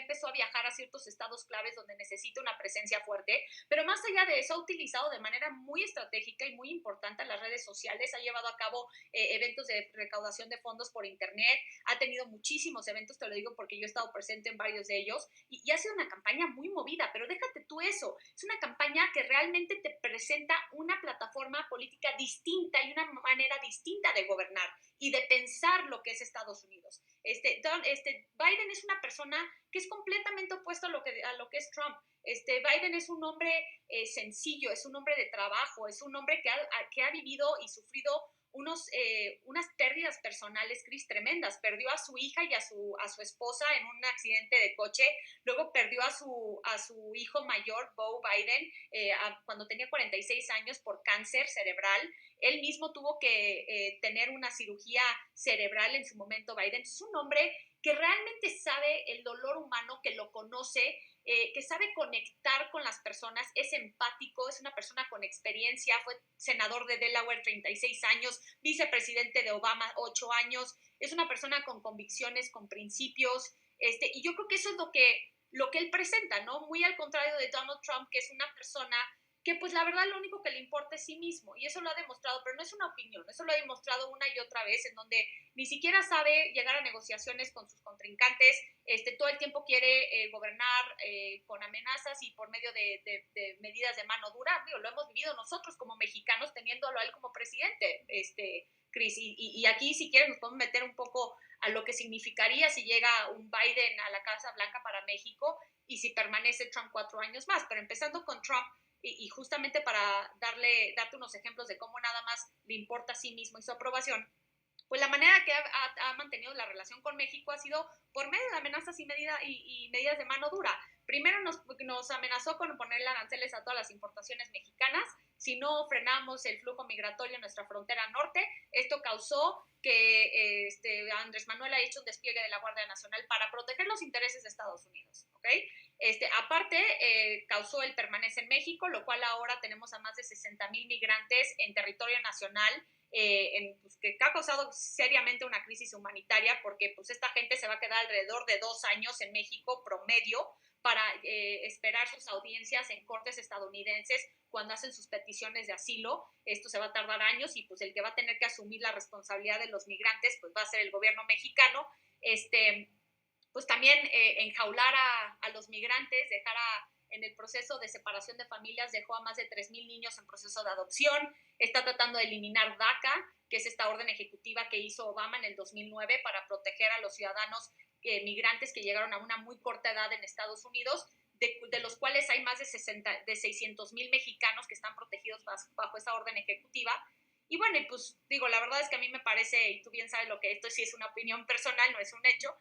empezó a viajar a ciertos estados claves donde necesita una presencia fuerte, pero más allá de eso ha utilizado de manera muy estratégica y muy importante las redes sociales, ha llevado a cabo eventos de recaudación de fondos por internet, ha tenido muchísimos eventos, te lo digo porque yo he estado presente en varios de ellos, y ha sido una campaña muy movida, pero déjate tú eso, es una campaña que realmente te presenta una plataforma política distinta y una manera distinta de gobernar y de pensar lo que es Estados Unidos. Biden es una persona que es completamente opuesto a lo que es Trump. Biden es un hombre sencillo, es un hombre de trabajo, es un hombre que ha vivido y sufrido unas pérdidas personales, Chris, tremendas. Perdió a su hija y a su esposa en un accidente de coche, luego perdió a su hijo mayor, Beau Biden, cuando tenía 46 años por cáncer cerebral. Él mismo tuvo que tener una cirugía cerebral en su momento, Biden. Es un hombre que realmente sabe el dolor humano, que lo conoce, que sabe conectar con las personas, es empático, es una persona con experiencia, fue senador de Delaware 36 años, vicepresidente de Obama 8 años, es una persona con convicciones, con principios, y yo creo que eso es lo que él presenta, ¿no? Muy al contrario de Donald Trump, que es una persona que pues la verdad lo único que le importa es sí mismo, y eso lo ha demostrado, pero no es una opinión, eso lo ha demostrado una y otra vez, en donde ni siquiera sabe llegar a negociaciones con sus contrincantes, todo el tiempo quiere gobernar con amenazas y por medio de medidas de mano dura. Digo, lo hemos vivido nosotros como mexicanos teniéndolo a él como presidente, Chris, y aquí si quieren nos podemos meter un poco a lo que significaría si llega un Biden a la Casa Blanca para México y si permanece Trump 4 años más, pero empezando con Trump, y justamente para darte unos ejemplos de cómo nada más le importa a sí mismo y su aprobación, pues la manera que ha mantenido la relación con México ha sido por medio de amenazas y medidas de mano dura. Primero nos amenazó con ponerle aranceles a todas las importaciones mexicanas si no frenamos el flujo migratorio en nuestra frontera norte. Esto causó que Andrés Manuel haya hecho un despliegue de la Guardia Nacional para proteger los intereses de Estados Unidos, ¿ok? Aparte, causó el permanece en México, lo cual ahora tenemos a más de 60,000 migrantes en territorio nacional, pues, que ha causado seriamente una crisis humanitaria, porque pues esta gente se va a quedar alrededor de 2 años en México promedio para esperar sus audiencias en cortes estadounidenses cuando hacen sus peticiones de asilo. Esto se va a tardar años y pues el que va a tener que asumir la responsabilidad de los migrantes pues va a ser el gobierno mexicano. Pues también enjaular a los migrantes, en el proceso de separación de familias, dejó a más de 3,000 niños en proceso de adopción, está tratando de eliminar DACA, que es esta orden ejecutiva que hizo Obama en el 2009 para proteger a los ciudadanos migrantes que llegaron a una muy corta edad en Estados Unidos, de los cuales hay más de 600,000 mexicanos que están protegidos bajo esa orden ejecutiva. Y bueno, y pues digo, la verdad es que a mí me parece, y tú bien sabes lo que esto sí es una opinión personal, no es un hecho,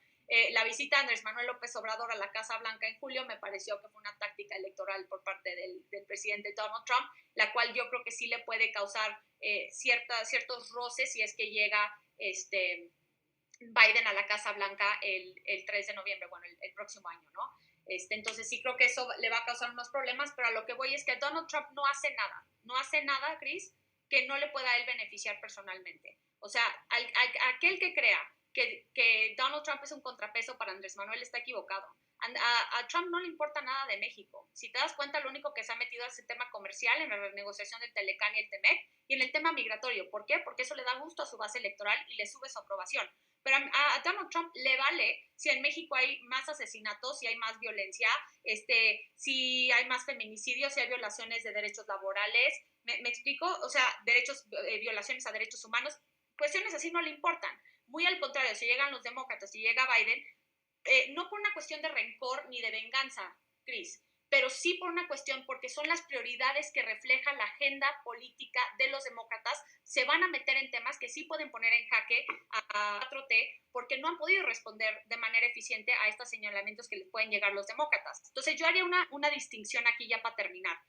la visita de Andrés Manuel López Obrador a la Casa Blanca en julio me pareció que fue una táctica electoral por parte del presidente Donald Trump, la cual yo creo que sí le puede causar ciertos roces si es que llega Biden a la Casa Blanca el 3 de noviembre, bueno, el próximo año, ¿no? Entonces sí creo que eso le va a causar unos problemas, pero a lo que voy es que Donald Trump no hace nada, Chris, que no le pueda a él beneficiar personalmente. O sea, aquel que crea que Donald Trump es un contrapeso para Andrés Manuel está equivocado. A Trump no le importa nada de México. Si te das cuenta, lo único que se ha metido es el tema comercial, en la renegociación del Telecán y el TEMEC, y en el tema migratorio. ¿Por qué? Porque eso le da gusto a su base electoral y le sube su aprobación. Pero a Donald Trump le vale si en México hay más asesinatos, si hay más violencia, si hay más feminicidios, si hay violaciones de derechos laborales. ¿Me explico? O sea, violaciones a derechos humanos. Cuestiones así no le importan. Muy al contrario, si llegan los demócratas, si llega Biden, no por una cuestión de rencor ni de venganza, Cris, pero sí por una cuestión, porque son las prioridades que refleja la agenda política de los demócratas, se van a meter en temas que sí pueden poner en jaque a 4T, porque no han podido responder de manera eficiente a estos señalamientos que les pueden llegar los demócratas. Entonces yo haría una distinción aquí ya para terminar.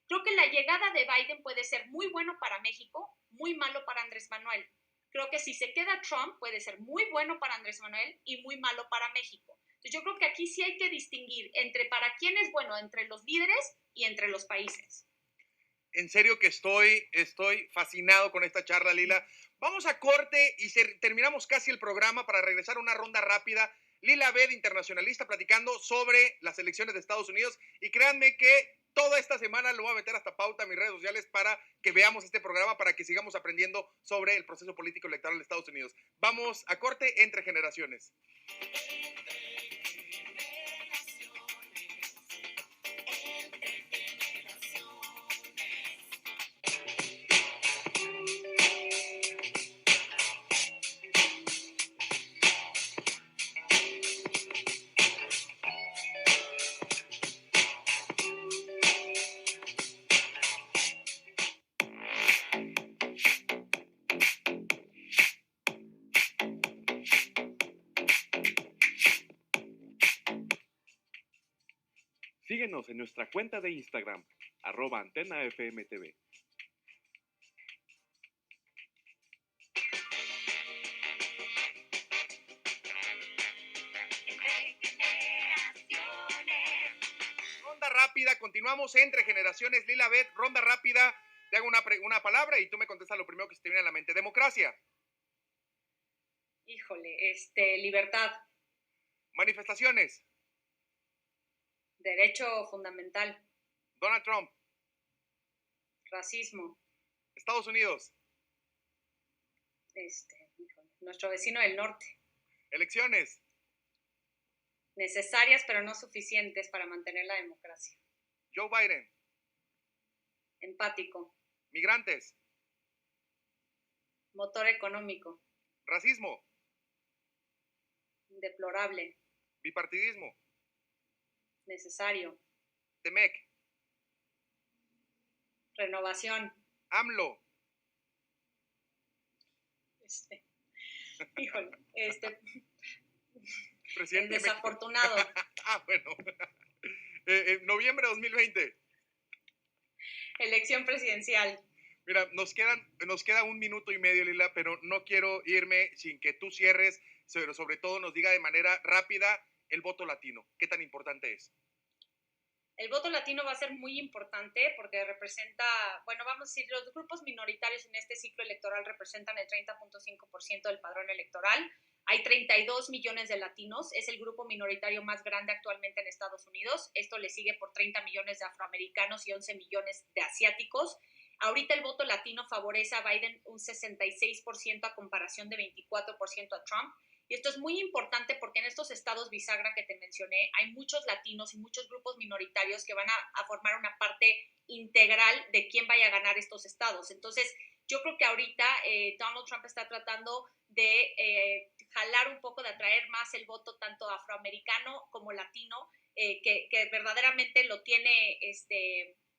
Creo que la llegada de Biden puede ser muy bueno para México, muy malo para Andrés Manuel. Creo que si se queda Trump puede ser muy bueno para Andrés Manuel y muy malo para México. Entonces yo creo que aquí sí hay que distinguir entre para quién es bueno, entre los líderes y entre los países. En serio que estoy fascinado con esta charla, Lila. Vamos a corte y terminamos casi el programa para regresar a una ronda rápida. Lila Abed, internacionalista, platicando sobre las elecciones de Estados Unidos. Y créanme que toda esta semana lo voy a meter hasta pauta en mis redes sociales para que veamos este programa, para que sigamos aprendiendo sobre el proceso político electoral de Estados Unidos. Vamos a corte entre generaciones. Síguenos en nuestra cuenta de Instagram, @AntenaFMTV. Ronda rápida, continuamos entre generaciones. Lila Abed, ronda rápida. Te hago una palabra y tú me contestas lo primero que se te viene a la mente. Democracia. Híjole, libertad. Manifestaciones. Derecho fundamental. Donald Trump. Racismo. Estados Unidos. Nuestro vecino del norte. Elecciones. Necesarias, pero no suficientes para mantener la democracia. Joe Biden. Empático. Migrantes. Motor económico. Racismo. Deplorable. Bipartidismo. Necesario. TEMEC. Renovación. AMLO. Híjole, Presidente el desafortunado. Bueno. Noviembre de 2020. Elección presidencial. Mira, nos queda 1 minuto y medio, Lila, pero no quiero irme sin que tú cierres, pero sobre todo nos diga de manera rápida el voto latino. ¿Qué tan importante es? El voto latino va a ser muy importante porque representa, bueno, vamos a decir, los grupos minoritarios en este ciclo electoral representan el 30.5% del padrón electoral. Hay 32 millones de latinos, es el grupo minoritario más grande actualmente en Estados Unidos. Esto le sigue por 30 millones de afroamericanos y 11 millones de asiáticos. Ahorita el voto latino favorece a Biden un 66% a comparación de 24% a Trump. Y esto es muy importante porque en estos estados bisagra que te mencioné hay muchos latinos y muchos grupos minoritarios que van a formar una parte integral de quién vaya a ganar estos estados. Entonces, yo creo que ahorita Donald Trump está tratando de jalar un poco, de atraer más el voto tanto afroamericano como latino, que verdaderamente lo tiene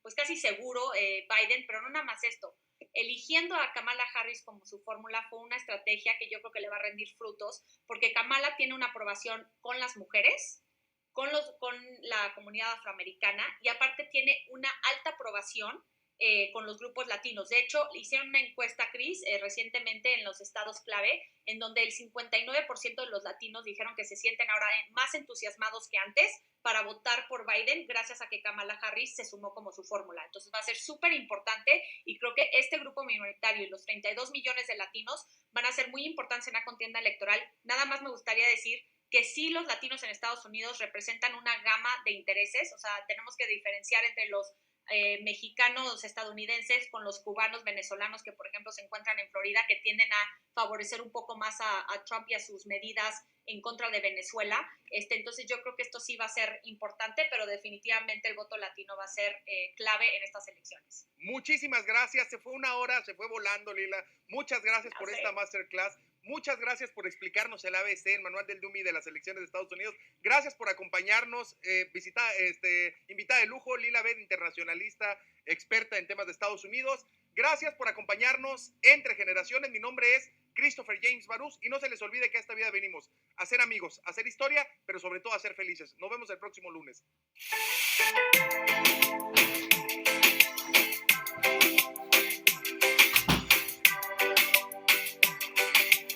pues casi seguro Biden, pero no nada más esto. Eligiendo a Kamala Harris como su fórmula fue una estrategia que yo creo que le va a rendir frutos, porque Kamala tiene una aprobación con las mujeres, con la comunidad afroamericana, y aparte tiene una alta aprobación con los grupos latinos. De hecho, hicieron una encuesta, Cris, recientemente en los estados clave, en donde el 59% de los latinos dijeron que se sienten ahora más entusiasmados que antes para votar por Biden, gracias a que Kamala Harris se sumó como su fórmula. Entonces va a ser súper importante y creo que este grupo minoritario y los 32 millones de latinos van a ser muy importantes en la contienda electoral. Nada más me gustaría decir que sí, los latinos en Estados Unidos representan una gama de intereses, o sea, tenemos que diferenciar entre los mexicanos estadounidenses con los cubanos venezolanos que por ejemplo se encuentran en Florida, que tienden a favorecer un poco más a Trump y a sus medidas en contra de Venezuela. Entonces yo creo que esto sí va a ser importante, pero definitivamente el voto latino va a ser clave en estas elecciones. Muchísimas gracias, se fue una hora, se fue volando, Lila. Muchas gracias por esta masterclass. Muchas gracias por explicarnos el ABC, el manual del Dummy de las elecciones de Estados Unidos. Gracias por acompañarnos. Invitada de lujo, Lila Abed, internacionalista, experta en temas de Estados Unidos. Gracias por acompañarnos Entre Generaciones. Mi nombre es Christopher James Barús y no se les olvide que a esta vida venimos a ser amigos, a hacer historia, pero sobre todo a ser felices. Nos vemos el próximo lunes.